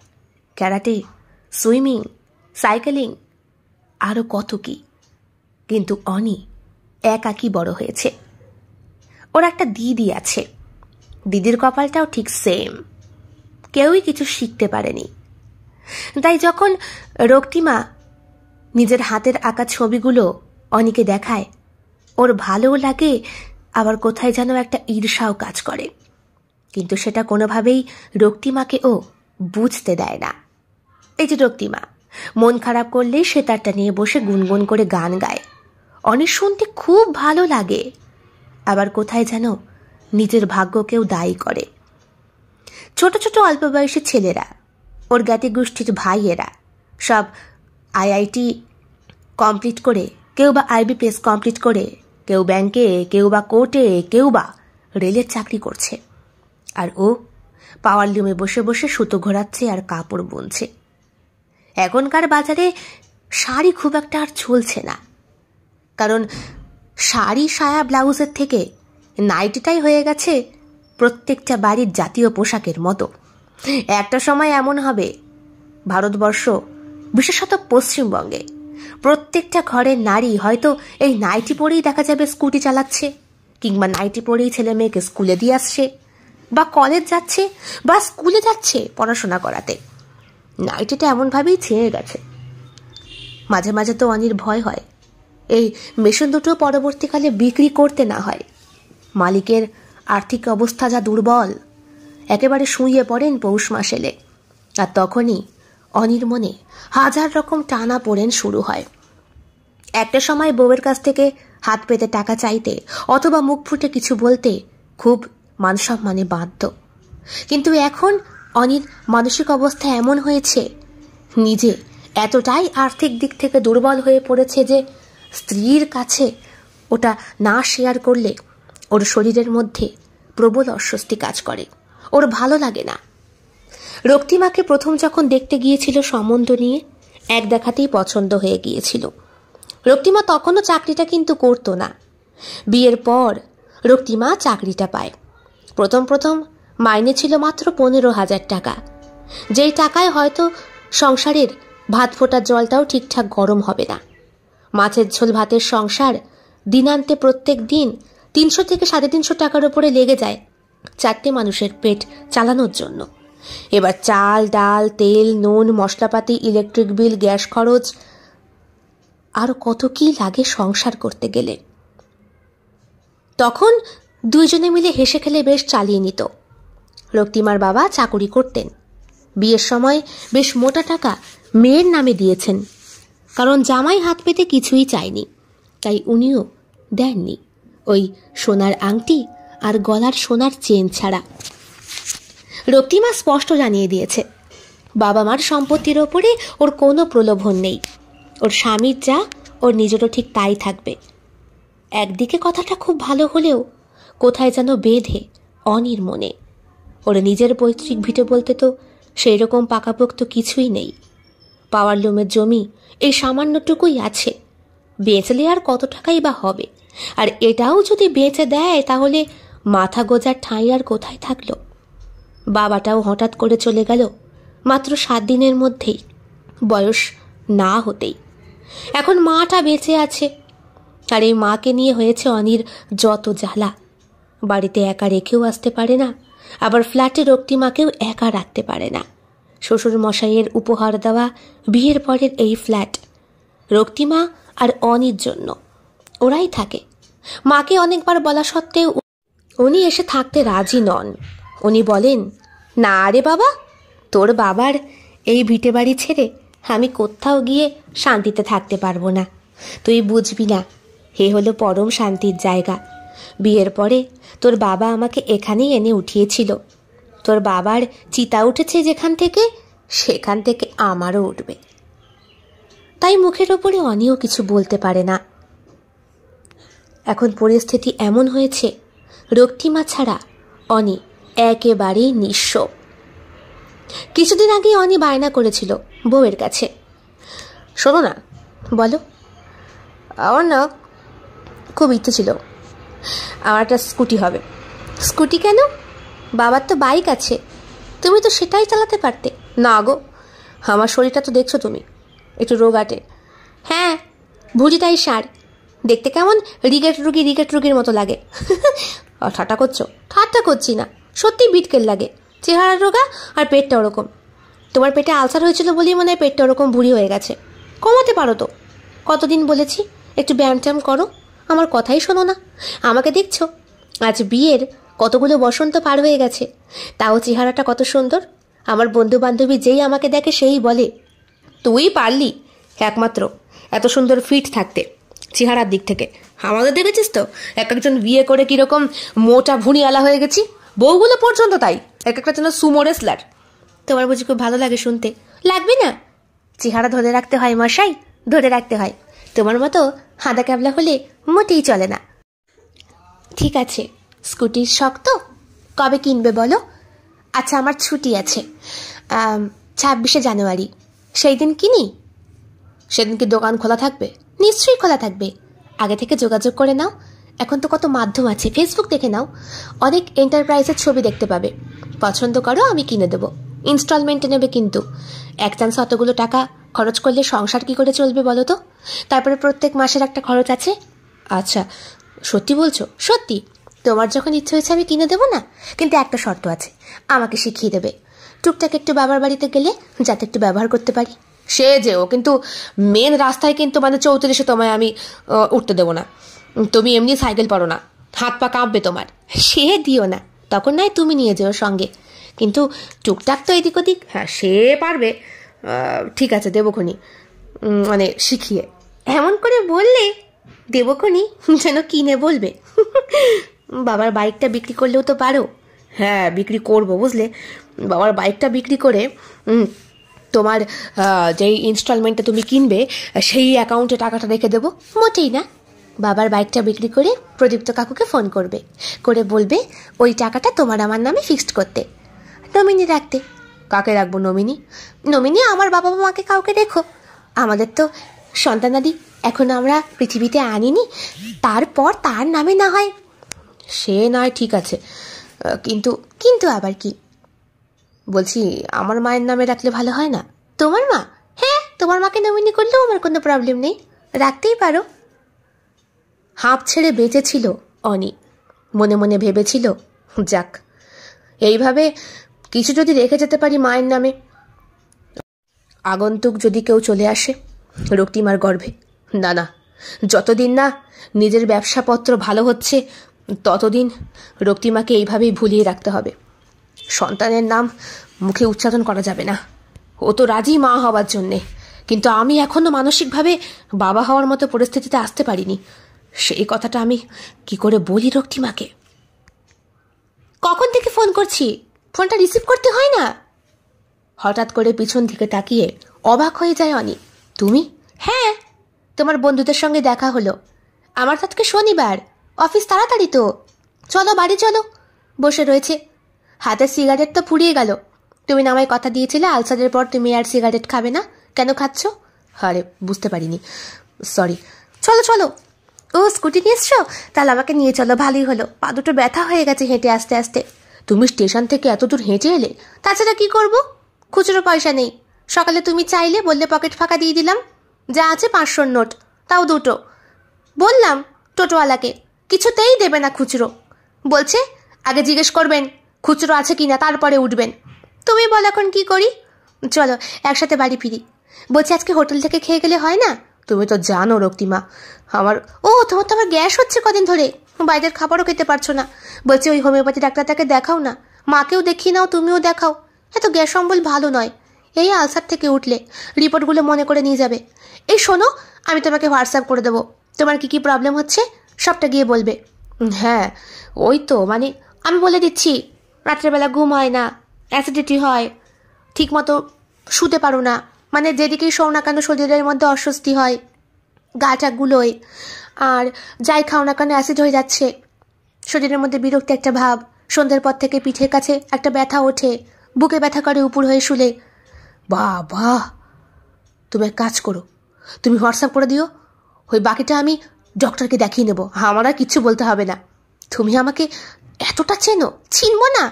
ক্যারাটে, সুইমিং, সাইকেলিং, আরও কত কি। কিন্তু অনি একাকী বড় হয়েছে। ওর একটা দিদি আছে, দিদির কপালটাও ঠিক সেম, কেউই কিছু শিখতে পারেনি। তাই যখন রক্তিমা নিজের হাতের আঁকা ছবিগুলো অনিকে দেখায়, ওর ভালোও লাগে, আবার কোথায় যেন একটা ঈর্ষাও কাজ করে। কিন্তু সেটা কোনোভাবেই রক্তিমাকে ও বুঝতে দেয় না। এই যে রক্তিমা মন খারাপ করলে সে তারটা নিয়ে বসে গুনগুন করে গান গায়, অনির শুনতে খুব ভালো লাগে। আবার কোথায় যেন নিজের ভাগ্যকেও দায়ী করে। ছোট ছোট অল্প বয়সী ছেলেরা, ওর জ্ঞাতি গোষ্ঠীর ভাইয়েরা সব আইআইটি কমপ্লিট করে, কেউ বা IBPS কমপ্লিট করে, কেউ ব্যাংকে, কেউ বা কোর্টে, কেউ বা রেলের চাকরি করছে। আর ও পাওয়ার লুমে বসে বসে সুতো ঘোরাচ্ছে আর কাপড় বুনছে। এখনকার বাজারে শাড়ি খুব একটা আর চলছে না, কারণ শাড়ি সায়া ব্লাউজের থেকে নাইটিটাই হয়ে গেছে প্রত্যেকটা বাড়ির জাতীয় পোশাকের মতো। একটা সময় এমন হবে ভারতবর্ষ, বিশেষত পশ্চিমবঙ্গে, প্রত্যেকটা ঘরের নারী হয়তো এই নাইটি পরেই দেখা যাবে স্কুটি চালাচ্ছে, কিংবা নাইটি পরেই ছেলে মেয়েকে স্কুলে দিয়ে আসছে, বা কলেজ যাচ্ছে, বা স্কুলে যাচ্ছে পড়াশোনা করাতে। নাইটিটা এমনভাবেই ছেয়ে গেছে। মাঝে মাঝে তো অনির ভয় হয় এই মেশিন দুটো পরবর্তীকালে বিক্রি করতে না হয়। মালিকের আর্থিক অবস্থা যা দুর্বল, একেবারে শুইয়ে পড়েন পৌষ মাস এলে, আর তখনই অনির মনে হাজার রকম টানা পোড়েন শুরু হয়। একটা সময় বউয়ের কাছ থেকে হাত পেতে টাকা চাইতে অথবা মুখ ফুটে কিছু বলতে খুব মানসম্মানে বাধ্য। কিন্তু এখন অনির মানসিক অবস্থা এমন হয়েছে, নিজে এতটাই আর্থিক দিক থেকে দুর্বল হয়ে পড়েছে যে স্ত্রীর কাছে ওটা না শেয়ার করলে ওর শরীরের মধ্যে প্রবল অস্বস্তি কাজ করে, ওর ভালো লাগে না। রক্তিমাকে প্রথম যখন দেখতে গিয়েছিল সম্বন্ধ নিয়ে, এক দেখাতেই পছন্দ হয়ে গিয়েছিল। রক্তিমা তখনও চাকরিটা কিন্তু করতো না। বিয়ের পর রক্তিমা চাকরিটা পায়। প্রথম প্রথম মাইনে ছিল মাত্র 15,000 টাকা, যেই টাকায় হয়তো সংসারের ভাত ফোটার জলটাও ঠিকঠাক গরম হবে না। মাছের ঝোল ভাতের সংসার দিনান্তে প্রত্যেক দিন 300 থেকে 350 টাকার উপরে লেগে যায় 4টে মানুষের পেট চালানোর জন্য। এবার চাল ডাল তেল নুন মশলাপাতি, ইলেকট্রিক বিল, গ্যাস খরচ, আরো কত কি লাগে সংসার করতে গেলে। তখন দুইজনে মিলে হেসে খেলে বেশ চালিয়ে নিত। রক্তিমার বাবা চাকুরি করতেন, বিয়ের সময় বেশ মোটা টাকা মেয়ের নামে দিয়েছেন, কারণ জামাই হাত পেতে কিছুই চায়নি, তাই উনিও দেননি ওই সোনার আংটি আর গলার সোনার চেন ছাড়া। রক্তিমা স্পষ্ট জানিয়ে দিয়েছে বাবা মার সম্পত্তির ওপরে ওর কোনো প্রলোভন নেই, ওর স্বামীর যা ওর নিজেরও ঠিক তাই থাকবে। একদিকে কথাটা খুব ভালো হলেও কোথায় যেন বেঁধে অনির মনে। ওর নিজের পৈতৃক ভিটে বলতে তো সেই রকম পাকাপোক্ত কিছুই নেই। পাওয়ার লুমের জমি এই সামান্যটুকুই আছে, বেচলে আর কত টাকাই বা হবে। আর এটাও যদি বেচে দেয় তাহলে মাথা গোজার ঠাঁই আর কোথায় থাকলো। বাবাটাও হঠাৎ করে চলে গেল মাত্র 7 দিনের মধ্যেই, বয়স না হতেই। এখন মাটা বেঁচে আছে, আর এই মাকে নিয়ে হয়েছে অনির যত জ্বালা। বাড়িতে একা রেখেও আসতে পারে না, আবার ফ্ল্যাটে রক্তিমাকেও একা রাখতে পারে না। শ্বশুর মশাইয়ের উপহার দেওয়া বিয়ের পরের এই ফ্ল্যাট রক্তিমা আর অনির জন্য, ওরাই থাকে। মাকে অনেকবার বলা সত্ত্বেও উনি এসে থাকতে রাজি নন। উনি বলেন, না রে বাবা, তোর বাবার এই ভিটে বাড়ি ছেড়ে আমি কোথাও গিয়ে শান্তিতে থাকতে পারবো না। তুই বুঝবি না, হে হলো পরম শান্তির জায়গা। বিয়ের পরে তোর বাবা আমাকে এখানেই এনে উঠিয়েছিল। তোর বাবার চিতা উঠেছে যেখান থেকে, সেখান থেকে আমারও উঠবে। তাই মুখের ওপরে অনিও কিছু বলতে পারে না। এখন পরিস্থিতি এমন হয়েছে, রক্তিমা ছাড়া অনি একেবারেই নিঃস্ব। কিছুদিন আগে অনি বায়না করেছিল বউয়ের কাছে, শোনো না, বলো। আমার না খুব ইচ্ছে ছিল আমার একটা স্কুটি হবে। স্কুটি কেন? বাবার তো বাইক আছে, তুমি তো সেটাই চালাতে পারতে। না গো, আমার শরীরটা তো দেখছো তুমি, একটু রোগাটে। হ্যাঁ, ভুজিটাই সার, দেখতে কেমন রিগেট রুগীর মতো লাগে। ঠাট্টা করছো? ঠাট্টা করছি না, সত্যি বিটকেল লাগে, চেহারা রোগা আর পেটটা ওরকম। তোমার পেটে আলসার হয়েছিল বলেই মনে হয় পেটটা ওরকম ভুঁড়ি হয়ে গেছে। কমাতে পারো তো। কতদিন বলেছি একটু ব্যায়াম ট্যায়াম করো, আমার কথাই শোনো না। আমাকে দেখছো, আজ বিয়ের কতগুলো বসন্ত পার হয়ে গেছে, তাও চেহারাটা কত সুন্দর। আমার বন্ধু বান্ধবী যেই আমাকে দেখে সেই বলে তুই পারলি একমাত্র এত সুন্দর ফিট থাকতে চেহারার দিক থেকে। আমাদের দেখেছিস তো এক একজন বিয়ে করে কিরকম মোটা ভুঁড়ি আলা হয়ে গেছি, বউগুলো পর্যন্ত তাই, এক একটা যেন সুমো রেসলার। তোমার বুঝি খুব ভালো লাগে শুনতে? লাগবে না, চেহারা ধরে রাখতে হয় মশাই, ধরে রাখতে হয়। তোমার মতো হাঁদা ক্যাবলা হলে মোটেই চলে না। ঠিক আছে, স্কুটির শখ তো, কবে কিনবে বলো? আচ্ছা, আমার ছুটি আছে 26শে জানুয়ারি, সেই দিন কিনি। সেদিন কি দোকান খোলা থাকবে? নিশ্চয়ই খোলা থাকবে, আগে থেকে যোগাযোগ করে নাও। এখন তো কত মাধ্যম আছে, ফেসবুক দেখে নাও, অনেক এন্টারপ্রাইজের ছবি দেখতে পাবে। পছন্দ করো, আমি কিনে দেবো। ইনস্টলমেন্টে নেবে কিন্তু। এক চান্স অতগুলো টাকা খরচ করলে সংসার কি করে চলবে বলো তো? তারপরে প্রত্যেক মাসের একটা খরচ আছে। আচ্ছা, সত্যি বলছো? সত্যি। তোমার যখন ইচ্ছে হয়েছে আমি কিনে দেবো না, কিন্তু একটা শর্ত আছে, আমাকে শিখিয়ে দেবে। টুকটাক একটু বাবার বাড়িতে গেলে যাতে একটু ব্যবহার করতে পারি। সে যেও, কিন্তু মেন রাস্তায় কিন্তু 34-এ তোমায় আমি উঠতে দেবো না। তুমি এমনি সাইকেল পারো না, হাত পা কাঁপবে তোমার। সে দিও না, তখন নয় তুমি নিয়ে যেও সঙ্গে, কিন্তু টুকটাক তো এদিক ওদিক। হ্যাঁ, সে পারবে। ঠিক আছে, দেবক্ষণি, শিখিয়ে। এমন করে বললে দেবক্ষণি যেন কিনে বলবে। বাবার বাইকটা বিক্রি করলেও তো পারো। হ্যাঁ, বিক্রি করব বুঝলে। বাবার বাইকটা বিক্রি করে তোমার যেই ইনস্টলমেন্টটা তুমি কিনবে সেই অ্যাকাউন্টে টাকাটা রেখে দেবো। মোটেই না, বাবার বাইকটা বিক্রি করে প্রদীপ্ত কাকুকে ফোন করবে, করে বলবে ওই টাকাটা তোমার আমার নামে ফিক্সড করতে, নমিনি রাখতে। কাকে রাখবো নমিনি? নমিনি আমার বাবা মাকে কাউকে রেখো, আমাদের তো সন্তানাদি এখন আমরা পৃথিবীতে আনিনি, তারপর তার নামে না হয়। সে নয়, ঠিক আছে, কিন্তু কিন্তু আবার কি বলছি, আমার মায়ের নামে রাখলে ভালো হয় না? তোমার মা? হ্যাঁ, তোমার মাকে নমিনি করলেও আমার কোনো প্রবলেম নেই, রাখতেই পারো। হাঁপ ছেড়ে বেঁচেছিল অনি, মনে মনে ভেবেছিল যাক, এইভাবে কিছু যদি রেখে যেতে পারি মায়ের নামে। আগন্তুক যদি কেউ চলে আসে রক্তিমার গর্ভে, না না, যতদিন না নিজের ব্যবসাপত্র ভালো হচ্ছে ততদিন রক্তিমাকে এইভাবেই ভুলিয়ে রাখতে হবে। সন্তানের নাম মুখে উচ্চারণ করা যাবে না। ও তো রাজি মা হওয়ার জন্যে, কিন্তু আমি এখনো মানসিকভাবে বাবা হওয়ার মতো পরিস্থিতিতে আসতে পারিনি। সেই কথাটা আমি কি করে বলি রক্তিমাকে? কখন থেকে ফোন করছি, ফোনটা রিসিভ করতে হয় না? হঠাৎ করে পিছন দিকে তাকিয়ে অবাক হয়ে যায় অনি। তুমি? হ্যাঁ, তোমার বন্ধুদের সঙ্গে দেখা হলো। আমার তো আজকে শনিবার, অফিস তাড়াতাড়ি তো। চলো বাড়ি চলো। বসে রয়েছে, হাতের সিগারেট তো ফুরিয়ে গেল। তুমি না আমায় কথা দিয়েছিলে আলসারের পর তুমি আর সিগারেট খাবে না, কেন খাচ্ছ? আরে বুঝতে পারিনি, সরি। চলো চলো। ও, স্কুটি নিয়ে এসছো? তাহলে আমাকে নিয়ে চলো, ভালোই হলো, পা দুটো ব্যথা হয়ে গেছে হেঁটে আসতে আসতে। তুমি স্টেশন থেকে এত দূর হেঁটে এলে, তাছাড়া কি করব? খুচরো পয়সা নেই, সকালে তুমি চাইলে বললে পকেট ফাঁকা দিয়ে দিলাম, যা আছে 500 নোট, তাও দুটো। বললাম টোটোওয়ালাকে, কিছুতেই দেবে না খুচরো, বলছে আগে জিজ্ঞেস করবেন খুচরো আছে কিনা, তারপরে উঠবেন। তুমি বল এখন কি করি? চলো একসাথে বাড়ি ফিরি। বলছি আজকে হোটেল থেকে খেয়ে গেলে হয় না? তুমি তো জানো রক্তিমা, তোমার তো আবার গ্যাস হচ্ছে কদিন ধরে, বাইরের খাবারও খেতে পারছো না। বলছি ওই হোমিওপ্যাথি ডাক্তারটাকে দেখাও না, মাকেও দেখিয়ে নাও, তুমিও দেখাও, এত গ্যাস অম্বল ভালো নয়। এই আলসার থেকে উঠলে রিপোর্টগুলো মনে করে নিয়ে যাবে। এই শোনো, আমি তোমাকে হোয়াটসঅ্যাপ করে দেবো, তোমার কি কি প্রবলেম হচ্ছে সবটা গিয়ে বলবে। হ্যাঁ, ওই তো আমি বলে দিচ্ছি, রাত্রেবেলা ঘুম হয় না, অ্যাসিডিটি হয়, ঠিক মতো শুতে পারো না, যেদিকেই শোও না কেন শরীরের মধ্যে অস্বস্তি হয়, গাটা গুলোয়, আর যাই খাও না কেন অ্যাসিড হয়ে যাচ্ছে, শরীরের মধ্যে বিরক্তি একটা ভাব, সন্ধ্যের পর থেকে পিঠের কাছে একটা ব্যথা ওঠে, বুকে ব্যথা করে উপর হয়ে শুলে। বাবা, তুমি এক কাজ করো, তুমি হোয়াটসঅ্যাপ করে দিও, ওই বাকিটা আমি ডক্টরকে দেখিয়ে নেব, আমার আর কিচ্ছু বলতে হবে না। তুমি আমাকে এতটা চেনো? চিনবো না?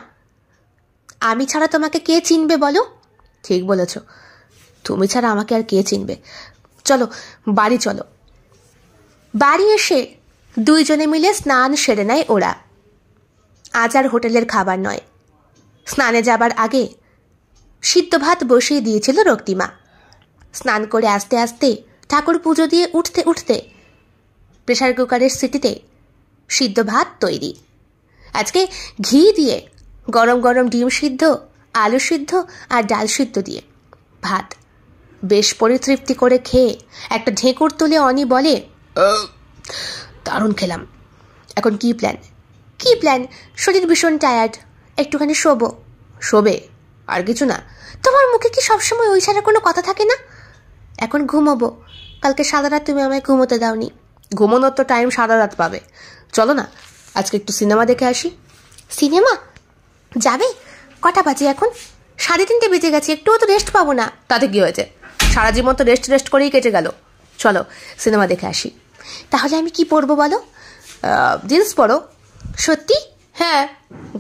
আমি ছাড়া তোমাকে কে চিনবে বলো? ঠিক বলেছ, তুমি ছাড়া আমাকে আর কে চিনবে। চলো বাড়ি চলো। বাড়ি এসে দুইজনে মিলে স্নান সেরে নেয় ওরা। আজ আর হোটেলের খাবার নয়। স্নানে যাবার আগে সিদ্ধ ভাত বসিয়ে দিয়েছিল রক্তিমা। স্নান করে আস্তে আস্তে ঠাকুর পুজো দিয়ে উঠতে উঠতে প্রেসার কুকারের সিটিতে সিদ্ধ ভাত তৈরি। আজকে ঘি দিয়ে গরম গরম ডিম সিদ্ধ, আলু সিদ্ধ আর ডাল সিদ্ধ দিয়ে ভাত। বেশ পরিতৃপ্তি করে খেয়ে একটা ঢেঁকুর তুলে অনি বলে, দারুণ খেলাম। এখন কি প্ল্যান? কি প্ল্যান? শরীর ভীষণ টায়ার্ড, একটুখানি শোবো। শোবে? আর কিছু না? তোমার মুখে কি সবসময় ওই ছাড়া কোনো কথা থাকে না? এখন ঘুমোবো। কালকে সারা রাত তুমি আমায় ঘুমোতে দাওনি। ঘুমোনোর তো টাইম সারা রাত পাবে। চলো না আজকে একটু সিনেমা দেখে আসি। সিনেমা যাবে? কটা বাজে এখন? 3:30 বেজে গেছে, একটুও তো রেস্ট পাবো না। তাতে কি হয়েছে? সারা জীবন তো রেস্ট করেই কেটে গেল। চলো সিনেমা দেখে আসি। তাহলে আমি কি পরবো বলো? জিন্স পরো। সত্যি? হ্যাঁ,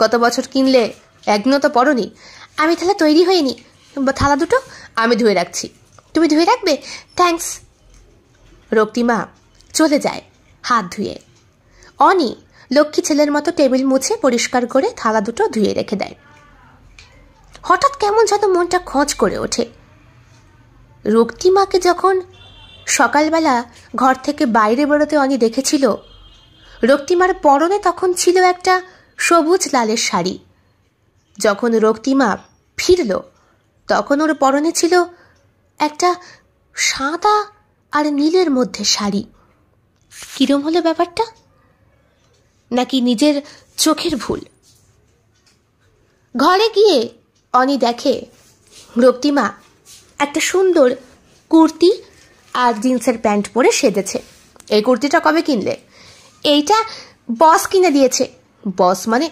গত বছর কিনলে একদিনও তো পরোনি। আমি তাহলে তৈরি হইনি। থালা দুটো আমি ধুয়ে রাখছি। তুমি ধুয়ে রাখবে? থ্যাঙ্কস। রক্তিমা চলে যায় হাত ধুয়ে। অনি লক্ষ্মী ছেলের মতো টেবিল মুছে পরিষ্কার করে থালা দুটো ধুয়ে রেখে দেয়। হঠাৎ কেমন যেন মনটা খোঁজ করে ওঠে। রক্তিমাকে যখন সকালবেলা ঘর থেকে বাইরে বেরোতে অনি দেখেছিল, রক্তিমার পরনে তখন ছিল একটা সবুজ লালের শাড়ি। যখন রক্তিমা ফিরল তখন ওর পরনে ছিল একটা সাদা আর নীলের মধ্যে শাড়ি। কিরম হলো ব্যাপারটা? নাকি নিজের চোখের ভুল? ঘরে গিয়ে অনি দেখে রক্তিমা একটা সুন্দর কুর্তি আর জিন্সের প্যান্ট পরে সেজেছে। এই কুর্তিটা কবে কিনলে? এইটা বস কিনে দিয়েছে। বস মানে?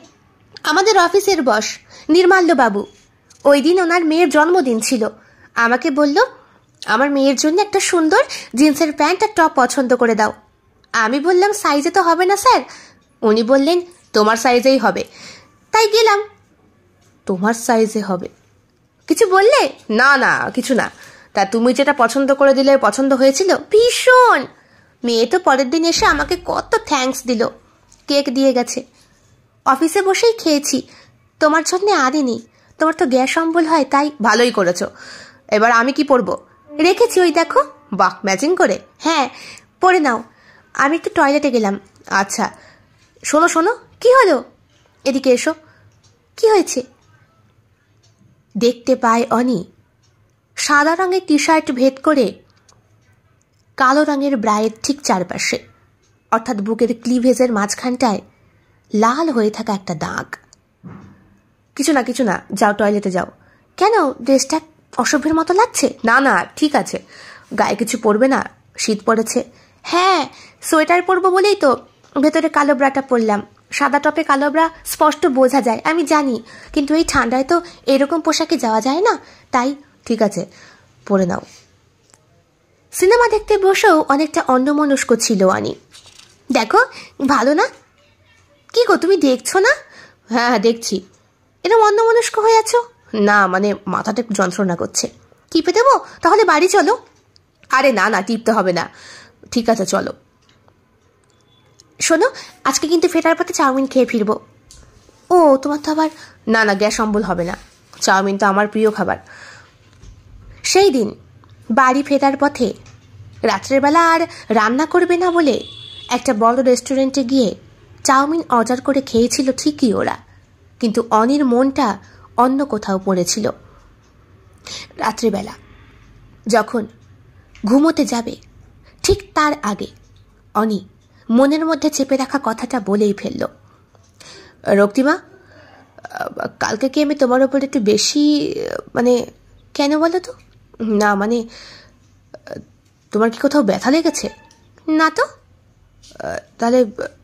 আমাদের অফিসের বস, নির্মাল্য বাবু। ওই দিন ওনার মেয়ের জন্মদিন ছিল। আমাকে বলল আমার মেয়ের জন্য একটা সুন্দর জিন্সের প্যান্ট আর টপ পছন্দ করে দাও। আমি বললাম সাইজে তো হবে না স্যার। উনি বললেন তোমার সাইজেই হবে। তাই গেলাম। তোমার সাইজে হবে? কিছু বললে? না না কিছু না। তা তুমি যেটা পছন্দ করে দিলে পছন্দ হয়েছিল? ভীষণ। মেয়ে তো পরের দিন এসে আমাকে কত থ্যাঙ্কস দিল। কেক দিয়ে গেছে। অফিসে বসেই খেয়েছি, তোমার জন্য আনিনি। তোমার তো গ্যাস অম্বল হয়, তাই। ভালোই করেছো। এবার আমি কি পরবো? রেখেছি ওই দেখো। বাহ, ম্যাচিং করে। হ্যাঁ, পরে নাও। আমি একটু টয়লেটে গেলাম। আচ্ছা। শোনো শোনো। কি হলো? এদিকে এসো। কি হয়েছে? দেখতে পায় অনি সাদা রঙের টি শার্ট ভেদ করে কালো রঙের ব্রায়ের ঠিক চারপাশে, অর্থাৎ বুকের ক্লিভেজের মাঝখানটায় লাল হয়ে থাকা একটা দাগ। কিছু না কিছু না, যাও টয়লেটে যাও। কেন, ড্রেসটা অসভ্যের মতো লাগছে? না না ঠিক আছে। গায়ে কিছু পরবে না? শীত পড়েছে। হ্যাঁ, সোয়েটার পরবো বলেই তো ভেতরে কালো ব্রাটা পরলাম। সাদা টপে কালো ব্রা স্পষ্ট বোঝা যায়, আমি জানি, কিন্তু এই ঠান্ডায় তো এরকম পোশাকে যাওয়া যায় না, তাই। ঠিক আছে, পরে নাও। সিনেমা দেখতে বসেও অনেকটা অন্যমনস্ক ছিল অনি। দেখো, ভালো না? কি গো, তুমি দেখছো না? হ্যাঁ হ্যাঁ দেখছি। এরকম অন্যমনস্ক হয়ে আছো? না মানে মাথাটা একটু যন্ত্রণা করছে। টিপে দেবো? তাহলে বাড়ি চলো। আরে না না, টিপতে হবে না। ঠিক আছে চলো। শোনো, আজকে কিন্তু ফেরার পথে চাউমিন খেয়ে ফিরবো। ও, তোমার তো আবার? না না, গ্যাস অম্বল হবে না। চাউমিন তো আমার প্রিয় খাবার। সেই দিন বাড়ি ফেরার পথে রাত্রের বেলা আর রান্না করবে না বলে একটা বড় রেস্টুরেন্টে গিয়ে চাউমিন অর্ডার করে খেয়েছিল ঠিকই ওরা, কিন্তু অনির মনটা অন্য কোথাও পড়েছিল। রাত্রিবেলা যখন ঘুমোতে যাবে ঠিক তার আগে অনি মনের মধ্যে চেপে রাখা কথাটা বলেই ফেলল। রক্তিমা, কালকে কি আমি তোমার ওপর একটু বেশি, মানে কেন বলো তো? না মানে তোমার কি কোথাও ব্যথা লেগেছে? না তো। তাহলে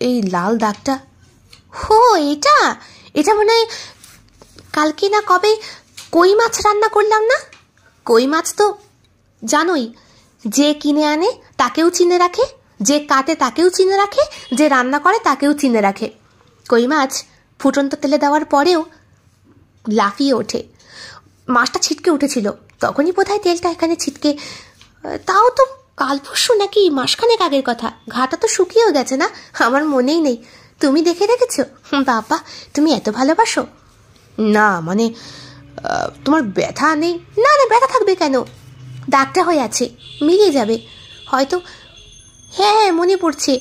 এই লাল দাগটা? হো, এটা এটা মনে হয় কালকে না কবে কই মাছ রান্না করলাম না? কই মাছ তো জানোই, যে কিনে আনে তাকেও চিনে রাখে, যে কাটে তাকেও চিনে রাখে, যে রান্না করে তাকেও চিনে রাখে। কই মাছ ফুটন্ত তেলে দেওয়ার পরেও লাফিয়ে ওঠে। মাছটা ছিটকে উঠেছিল, তখনই বোধহয় তেলটা এখানে ছিটকে। তাও তো কাল পরশু নাকি মাসখানেক আগের কথা। ঘাটা তো শুকিয়েও গেছে না? আমার মনেই নেই। তুমি দেখে রেখেছো? বাবা, তুমি এত ভালোবাসো? না মানে তোমার ব্যথা নেই? না না, ব্যথা থাকবে কেন, দাগটা হয়ে আছে, মিলিয়ে যাবে হয়তো। হ্যাঁ হ্যাঁ, মনে পড়ছে,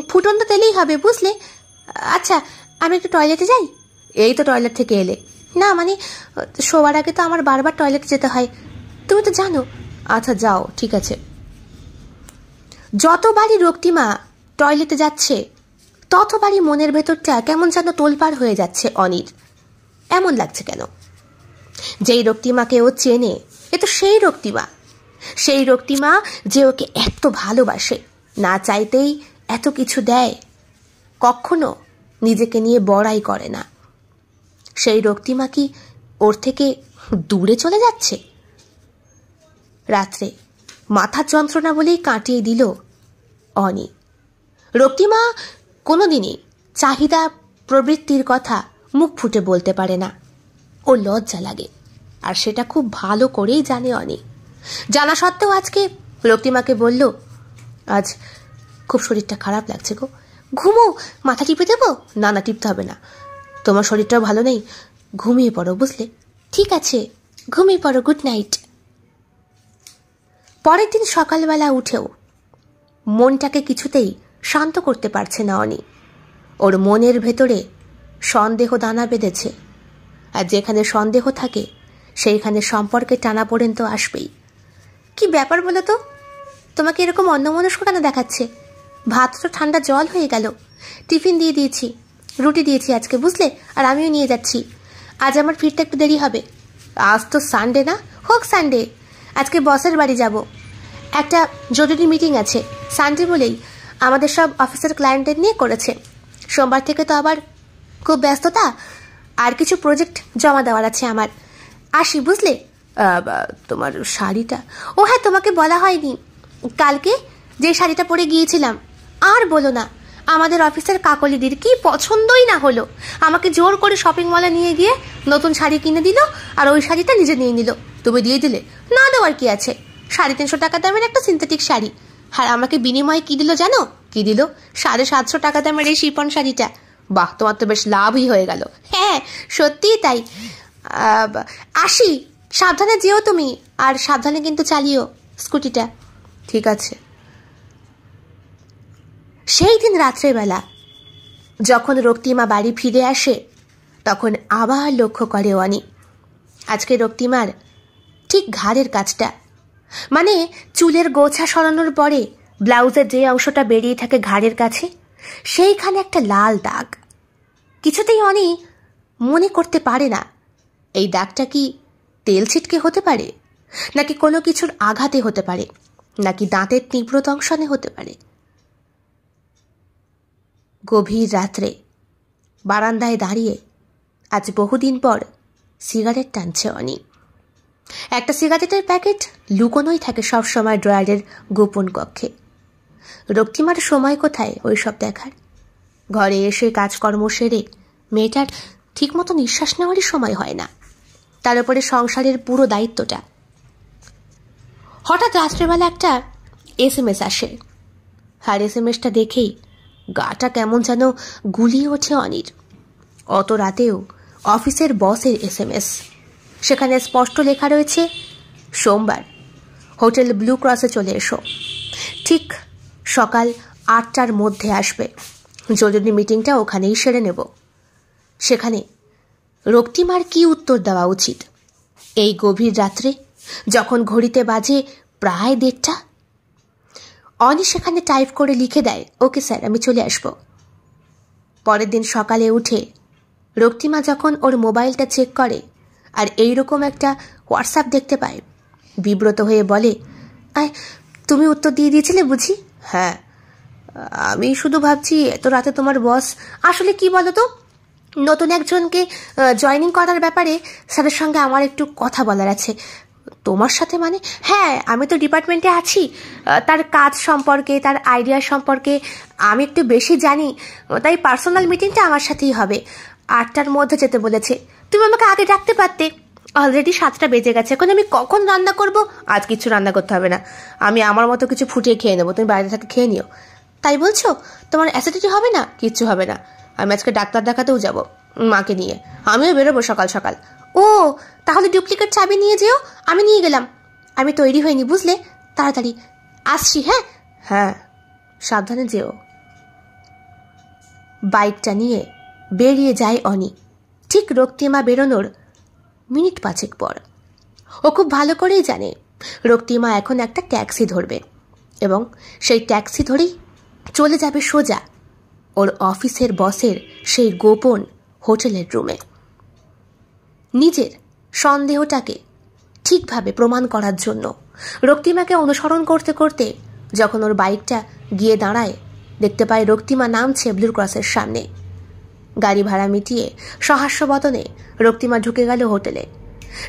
ফুটন্ত তেলেই হবে বুঝলে। আচ্ছা, আমি একটু টয়লেটে যাই। এই তো টয়লেট থেকে এলে। না মানে শোয়ার আগে তো আমার বারবার টয়লেটে যেতে হয়, তুমি তো জানো। আচ্ছা যাও, ঠিক আছে। যতবারই রক্তিমা টয়লেটে যাচ্ছে ততবারই মনের ভেতরটা কেমন যেন তোলপাড় হয়ে যাচ্ছে অনির। এমন লাগছে কেন? যেই রক্তিমাকে ও চেনে, এ তো সেই রক্তিমা, সেই রক্তিমা যে ওকে এত ভালোবাসে, না চাইতেই এত কিছু দেয়, কখনো নিজেকে নিয়ে বড়াই করে না। সেই রক্তিমা কি ওর থেকে দূরে চলে যাচ্ছে? রাত্রে মাথার যন্ত্রণা বলেই কাটিয়ে দিল অনি। রক্তিমা কোনোদিনই চাহিদা প্রবৃত্তির কথা মুখ ফুটে বলতে পারে না, ওর লজ্জা লাগে, আর সেটা খুব ভালো করেই জানে অনি। জানা সত্ত্বেও আজকে রক্তিমাকে বলল, আজ খুব শরীরটা খারাপ লাগছে গো, ঘুমো, মাথা টিপে দেবো? না না, টিপতে হবে না, তোমার শরীরটাও ভালো নেই, ঘুমিয়ে পড়ো বুঝলে। ঠিক আছে, ঘুমিয়ে পড়ো, গুড নাইট। পরের দিন সকালবেলা উঠেও মনটাকে কিছুতেই শান্ত করতে পারছে না অনি। ওর মনের ভেতরে সন্দেহ দানা বেঁধেছে, আর যেখানে সন্দেহ থাকে সেইখানে সম্পর্কে টানাপোড়েন তো আসবেই। কি ব্যাপার বলো তো, তোমাকে এরকম অন্যমনস্ক কেন দেখাচ্ছে? ভাত তো ঠান্ডা জল হয়ে গেল, টিফিন দিয়ে দিয়েছি, রুটি দিয়েছি আজকে বুঝলে, আর আমিও নিয়ে যাচ্ছি। আজ আমার ফিরতে একটু দেরি হবে। আজ তো সানডে না, হোক সানডে, আজকে বসের বাড়ি যাব, একটা জরুরি মিটিং আছে। সানডে বলেই আমাদের সব অফিসের ক্লায়েন্টদের নিয়ে করেছে। সোমবার থেকে তো আবার খুব ব্যস্ততা, আর কিছু প্রজেক্ট জমা দেওয়ার আছে আমার। আসি বুঝলে। তোমার শাড়িটা, ও হ্যাঁ তোমাকে বলা হয়নি, কালকে যে শাড়িটা পরে গিয়েছিলাম, আর বলো না, আমাদের অফিসের কাকলিদির কি পছন্দই না হলো। আমাকে জোর করে শপিং মলে নিয়ে গিয়ে নতুন শাড়ি কিনে দিল, আর ওই শাড়িটা নিজে নিয়ে নিল। তুমি দিয়ে দিলে? না দেওয়ার কি আছে, 350 টাকা দামের একটা সিনথেটিক শাড়ি। আর আমাকে বিনিময়ে কি দিল জানো? কি দিল? 750 টাকা দামের এই শিফন শাড়িটা। বাহ, তোমার তো বেশ লাভই হয়ে গেল। হ্যাঁ সত্যিই তাই। আসি, সাবধানে যেও তুমি, আর সাবধানে কিন্তু চালিও স্কুটিটা। ঠিক আছে। সেই দিন রাত্রেবেলা যখন রক্তিমা বাড়ি ফিরে আসে, তখন আবার লক্ষ্য করে অনি, আজকে রক্তিমার ঠিক ঘাড়ের কাছটা, মানে চুলের গোছা সরানোর পরে ব্লাউজের যে অংশটা বেরিয়ে থাকে ঘাড়ের কাছে, সেইখানে একটা লাল দাগ। কিছুতেই অনি মনে করতে পারে না এই দাগটা কি তেল ছিটকে হতে পারে, নাকি কোনো কিছুর আঘাতে হতে পারে, নাকি দাঁতের তীব্র দংশনে হতে পারে। গভীর রাত্রে বারান্দায় দাঁড়িয়ে আজ বহুদিন পর সিগারেট টানছে অনি। একটা সিগারেটের প্যাকেট লুকোনোই থাকে সবসময় ড্রয়ারের গোপন কক্ষে। রক্তিমার সময় কোথায় ওই সব দেখার? ঘরে এসে কাজকর্ম সেরে মেয়েটার ঠিকমতো নিঃশ্বাস নেওয়ারই সময় হয় না, তার উপরে সংসারের পুরো দায়িত্বটা। হঠাৎ রাত্রেবেলা একটা SMS আসে, আর SMSটা দেখেই গাটা কেমন যেন গুলিয়ে ওঠে অনির। অত রাতেও অফিসের বসের SMS, সেখানে স্পষ্ট লেখা রয়েছে, সোমবার হোটেল ব্লু ক্রসে চলে এসো, ঠিক সকাল 8টার মধ্যে আসবে, জরুরি মিটিংটা ওখানেই সেরে নেব। সেখানে রক্তিমার কি উত্তর দেওয়া উচিত এই গভীর রাত্রে, যখন ঘড়িতে বাজে প্রায় 1:30? অনি সেখানে টাইপ করে লিখে দেয়, ওকে স্যার, আমি চলে আসব। পরের দিন সকালে উঠে রক্তিমা যখন ওর মোবাইলটা চেক করে আর এইরকম একটা হোয়াটসঅ্যাপ দেখতে পায়, বিব্রত হয়ে বলে, তুমি উত্তর দিয়ে দিয়েছিলে বুঝি? হ্যাঁ, আমি শুধু ভাবছি এত রাতে তোমার বস আসলে কি বলো তো, নতুন একজনকে জয়েনিং করার ব্যাপারে স্যারের সঙ্গে আমার একটু কথা বলার আছে। তোমার সাথে মানে? হ্যাঁ, আমি তো ডিপার্টমেন্টে আছি, তার কাজ সম্পর্কে, তার আইডিয়া সম্পর্কে আমি একটু বেশি জানি, তাই পার্সোনাল মিটিংটা আমার সাথেই হবে। 8টার মধ্যে যেতে বলেছে। তুমি আমাকে আগে ডাকতে পারতে, অলরেডি 7টা বেজে গেছে, এখন আমি কখন রান্না করব? আজ কিছু রান্না করতে হবে না, আমি আমার মতো কিছু ফুটিয়ে খেয়ে নেবো, তুমি বাইরে থেকে খেয়ে নিও। তাই বলছো? তোমার অ্যাসিডিটি হবে না? কিচ্ছু হবে না, আমি আজকে ডাক্তার দেখাতেও যাব মাকে নিয়ে, আমিও বেরোবো সকাল সকাল। ও তাহলে ডুপ্লিকেট চাবি নিয়ে যেও, আমি নিয়ে গেলাম। আমি তৈরি হইনি বুঝলে, তাড়াতাড়ি আসছি। হ্যাঁ হ্যাঁ, সাবধানে যেও। বাইকটা নিয়ে বেরিয়ে যায় অনি ঠিক রক্তিমা বেরোনোর মিনিট 5 পর। ও খুব ভালো করেই জানে রক্তিমা এখন একটা ট্যাক্সি ধরবে এবং সেই ট্যাক্সি ধরেই চলে যাবে সোজা ওর অফিসের বসের সেই গোপন হোটেলের রুমে। নিজের সন্দেহটাকে ঠিকভাবে প্রমাণ করার জন্য রক্তিমাকে অনুসরণ করতে করতে যখন ওর বাইকটা গিয়ে দাঁড়ায়, দেখতে পায় রক্তিমা নামছে ব্লু ক্রসের সামনে। গাড়ি ভাড়া মিটিয়ে সহাস্য বদনে রক্তিমা ঢুকে গেল হোটেলে।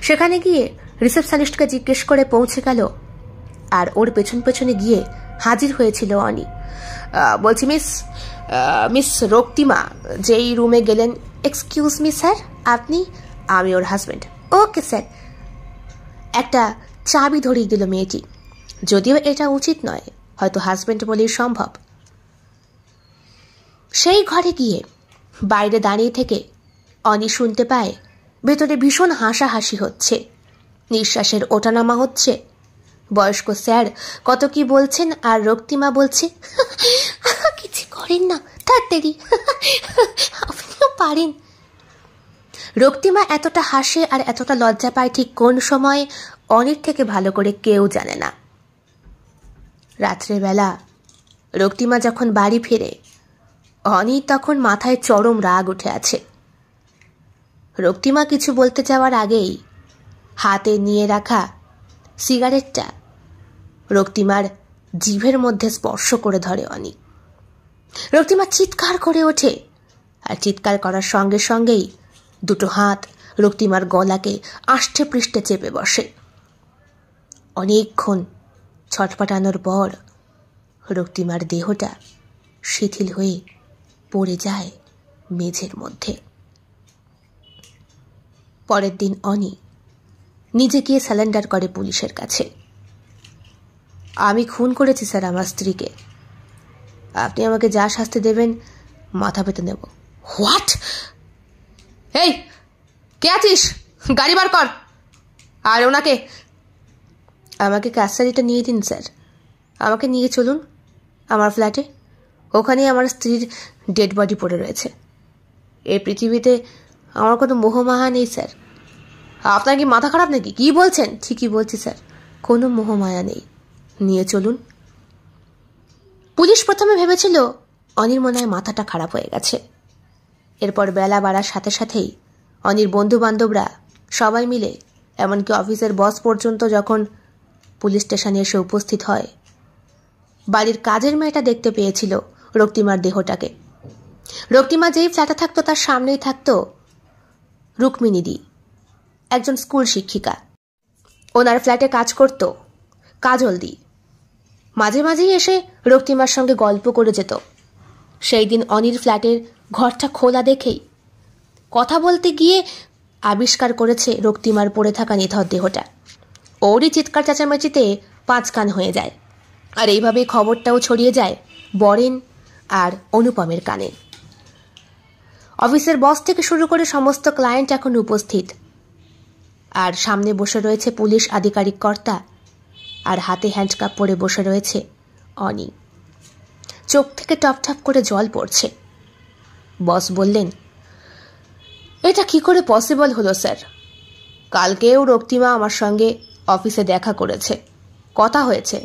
সেখানে গিয়ে রিসেপশনিস্টকে জিজ্ঞেস করে পৌঁছে গেল, আর ওর পেছন পেছনে গিয়ে হাজির হয়েছিল অনি। বলছি মিস রক্তিমা যেই রুমে গেলেন। এক্সকিউজ মি স্যার, আপনি? আমি ওর হাজব্যান্ড। Okay sir. একটা চাবি ধরিয়ে দিল মেয়েটি, যদিও এটা উচিত নয়, হয়তো হাজব্যান্ড বলেই সম্ভব। সেই ঘরে গিয়ে বাইরে দাঁড়িয়ে থেকে অনি শুনতে পায় ভেতরে ভীষণ হাসাহাসি হচ্ছে, নিঃশ্বাসের ওঠানামা হচ্ছে। বয়স্ক স্যার কত কি বলছেন আর রক্তিমা বলছে, কিছু করেন না, তাড়াতাড়ি আপনিও পারেন। রক্তিমা এতটা হাসে আর এতটা লজ্জা পায় ঠিক কোন সময় অনির থেকে ভালো করে কেউ জানে না। রাত্রেবেলা রক্তিমা যখন বাড়ি ফিরে, অনি তখন মাথায় চরম রাগ উঠে আছে। রক্তিমা কিছু বলতে যাওয়ার আগেই হাতে নিয়ে রাখা সিগারেটটা রক্তিমার জিভের মধ্যে স্পর্শ করে ধরে অনি। রক্তিমা চিৎকার করে ওঠে, আর চিৎকার করার সঙ্গে সঙ্গেই দুটো হাত রক্তিমার গলাকে আষ্টে পৃষ্ঠে চেপে বসে। অনেকক্ষণ ছটপটানোর পর রক্তিমার দেহটা শিথিল হয়ে পড়ে যায় মেঝের মধ্যে। পরের দিন অনি নিজে গিয়ে স্যালেন্ডার করে পুলিশের কাছে। আমি খুন করেছি স্যার আমার স্ত্রীকে, আপনি আমাকে যা শাস্তি দেবেন মাথা পেতে নেব। হোয়াট? এই কে আছিস? গাড়ি বার কর। আর ওনাকে আমাকে কাস্টাডিটা নিয়ে দিন স্যার, আমাকে নিয়ে চলুন আমার ফ্ল্যাটে, ওখানে আমার স্ত্রীর ডেড বডি পড়ে রয়েছে। এই পৃথিবীতে আমার কোনো মোহমায়া নেই স্যার। আপনার কি মাথা খারাপ নাকি? কি বলছেন? ঠিকই বলছি স্যার, কোনো মোহমায়া নেই, নিয়ে চলুন। পুলিশ প্রথমে ভেবেছিল অনির মনে হয় মাথাটা খারাপ হয়ে গেছে। এরপর বেলা বাড়ার সাথে সাথেই অনির বন্ধু বান্ধবরা সবাই মিলে, এমনকি অফিসের বস পর্যন্ত যখন পুলিশ স্টেশনে এসে উপস্থিত হয়, বাড়ির কাজের মেয়েটা দেখতে পেয়েছিল রক্তিমার দেহটাকে। রক্তিমা যেই ফ্ল্যাটে থাকতো তার সামনেই থাকতো রুক্মিণীদি, একজন স্কুল শিক্ষিকা। ওনার ফ্ল্যাটে কাজ করত কাজলদি। মাঝে মাঝেই এসে রক্তিমার সঙ্গে গল্প করে যেত। সেই দিন অনির ফ্ল্যাটের ঘরটা খোলা দেখেই কথা বলতে গিয়ে আবিষ্কার করেছে রক্তিমার পড়ে থাকা নিথর দেহটা। ওরই চিৎকার চেঁচামেচিতে 5 কান হয়ে যায়, আর এইভাবে খবরটাও ছড়িয়ে যায় বরেন আর অনুপমের কানে। অফিসের বস থেকে শুরু করে সমস্ত ক্লায়েন্ট এখন উপস্থিত, আর সামনে বসে রয়েছে পুলিশ আধিকারিক কর্তা, আর হাতে হ্যান্ডকাপ পরে বসে রয়েছে অনি। চোখ থেকে টপটপ করে জল পড়ছে। বস বললেন, এটা কি করে পসিবল হলো স্যার? কালকেও রক্তিমা আমার সঙ্গে অফিসে দেখা করেছে, কথা হয়েছে।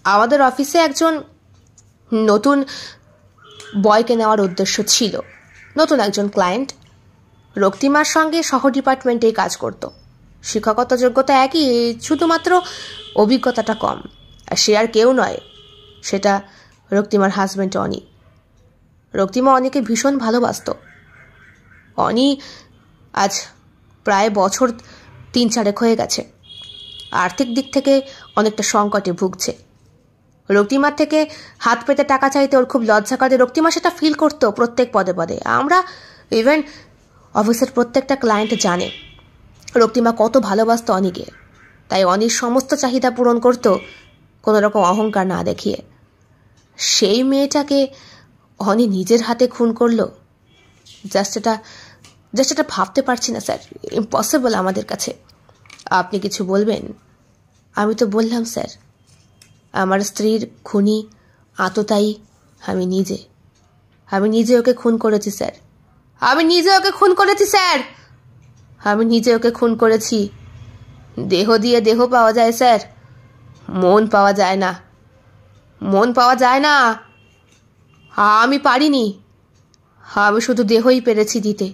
আমাদের অফিসে একজন নতুন বয়কে নেওয়ার উদ্দেশ্য ছিল, নতুন একজন ক্লায়েন্ট। রক্তিমার সঙ্গে সহ ডিপার্টমেন্টেই কাজ করত, শিক্ষাগত যোগ্যতা একই, শুধুমাত্র অভিজ্ঞতাটা কম। আর সে আর কেউ নয়, সেটা রক্তিমার হাজব্যান্ড অনি। রক্তিমা অনিকে ভীষণ ভালোবাসত। অনি আজ প্রায় বছর 3-4 হয়ে গেছে, আর্থিক দিক থেকে অনেকটা সংকটে ভুগছে। রক্তিমার থেকে হাত পেতে টাকা চাইতে ওর খুব লজ্জা করে। রক্তিমা সেটা ফিল করতো প্রত্যেক পদে পদে। আমরা ইভেন অফিসের প্রত্যেকটা ক্লায়েন্ট জানে রক্তিমা কত ভালোবাসত অনিকে, তাই অনির সমস্ত চাহিদা পূরণ করত কোনো রকম অহংকার না দেখিয়ে। সেই মেয়েটাকে অনি নিজের হাতে খুন করলো, জাস্ট এটা জাস্ট এটা ভাবতে পারছি না স্যার, ইম্পসিবল আমাদের কাছে। আপনি কিছু বলবেন? আমি তো বললাম স্যার, আমার স্ত্রীর খুনি আততায়ী আমি নিজে ওকে খুন করেছি স্যার। আমি নিজে ওকে খুন করেছি। দেহ দিয়ে দেহ পাওয়া যায় স্যার, মন পাওয়া যায় না। আমি পারিনি, আমি শুধু দেহই পেরেছি দিতে।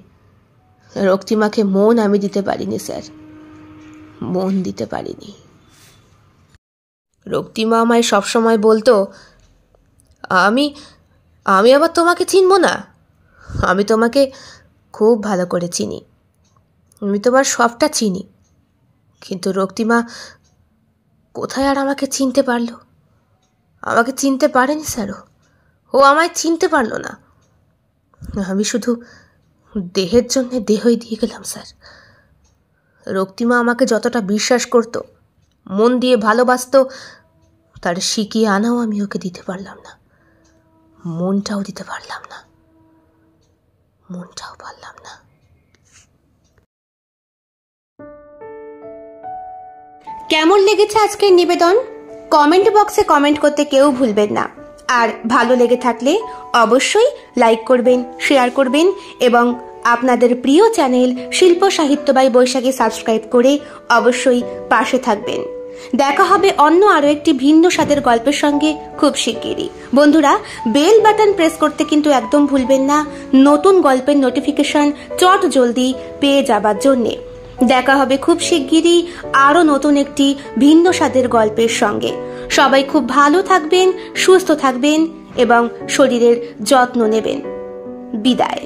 রক্তিমাকে মন আমি দিতে পারিনি স্যার, মন দিতে পারিনি। রক্তিমা আমায় সবসময় বলতো, আমি আবার তোমাকে চিনব না? আমি তোমাকে খুব ভালো করে চিনি, আমি তোমার সবটা চিনি। কিন্তু রক্তিমা কোথায় আর আমাকে চিনতে পারলো? আমাকে চিনতে পারেনি স্যার, ও আমায় চিনতে পারলো না। আমি শুধু দেহের জন্য দেহই দিয়ে গেলাম স্যার। রক্তিমা আমাকে যতটা বিশ্বাস করত, মন দিয়ে ভালোবাসত, তার শিখিয়ে আনাও আমি ওকে দিতে পারলাম না, মনটাও দিতে পারলাম না। কেমন লেগেছে আজকের নিবেদন? কমেন্ট বক্সে কমেন্ট করতে কেউ ভুলবেন না। আর ভালো লেগে থাকলে অবশ্যই লাইক করবেন, শেয়ার করবেন এবং আপনাদের প্রিয় চ্যানেল শিল্প সাহিত্য বাই বৈশাখী সাবস্ক্রাইব করে অবশ্যই পাশে থাকবেন। দেখা হবে অন্য আরো একটি ভিন্ন স্বাদের গল্পের সঙ্গে খুব শিগগিরই। বন্ধুরা, বেল বাটন প্রেস করতে কিন্তু একদম ভুলবেন না, নতুন গল্পের নোটিফিকেশন চট জলদি পেয়ে যাবার জন্যে। দেখা হবে খুব শিগগিরই আরো নতুন একটি ভিন্ন স্বাদের গল্পের সঙ্গে। সবাই খুব ভালো থাকবেন, সুস্থ থাকবেন এবং শরীরের যত্ন নেবেন। বিদায়।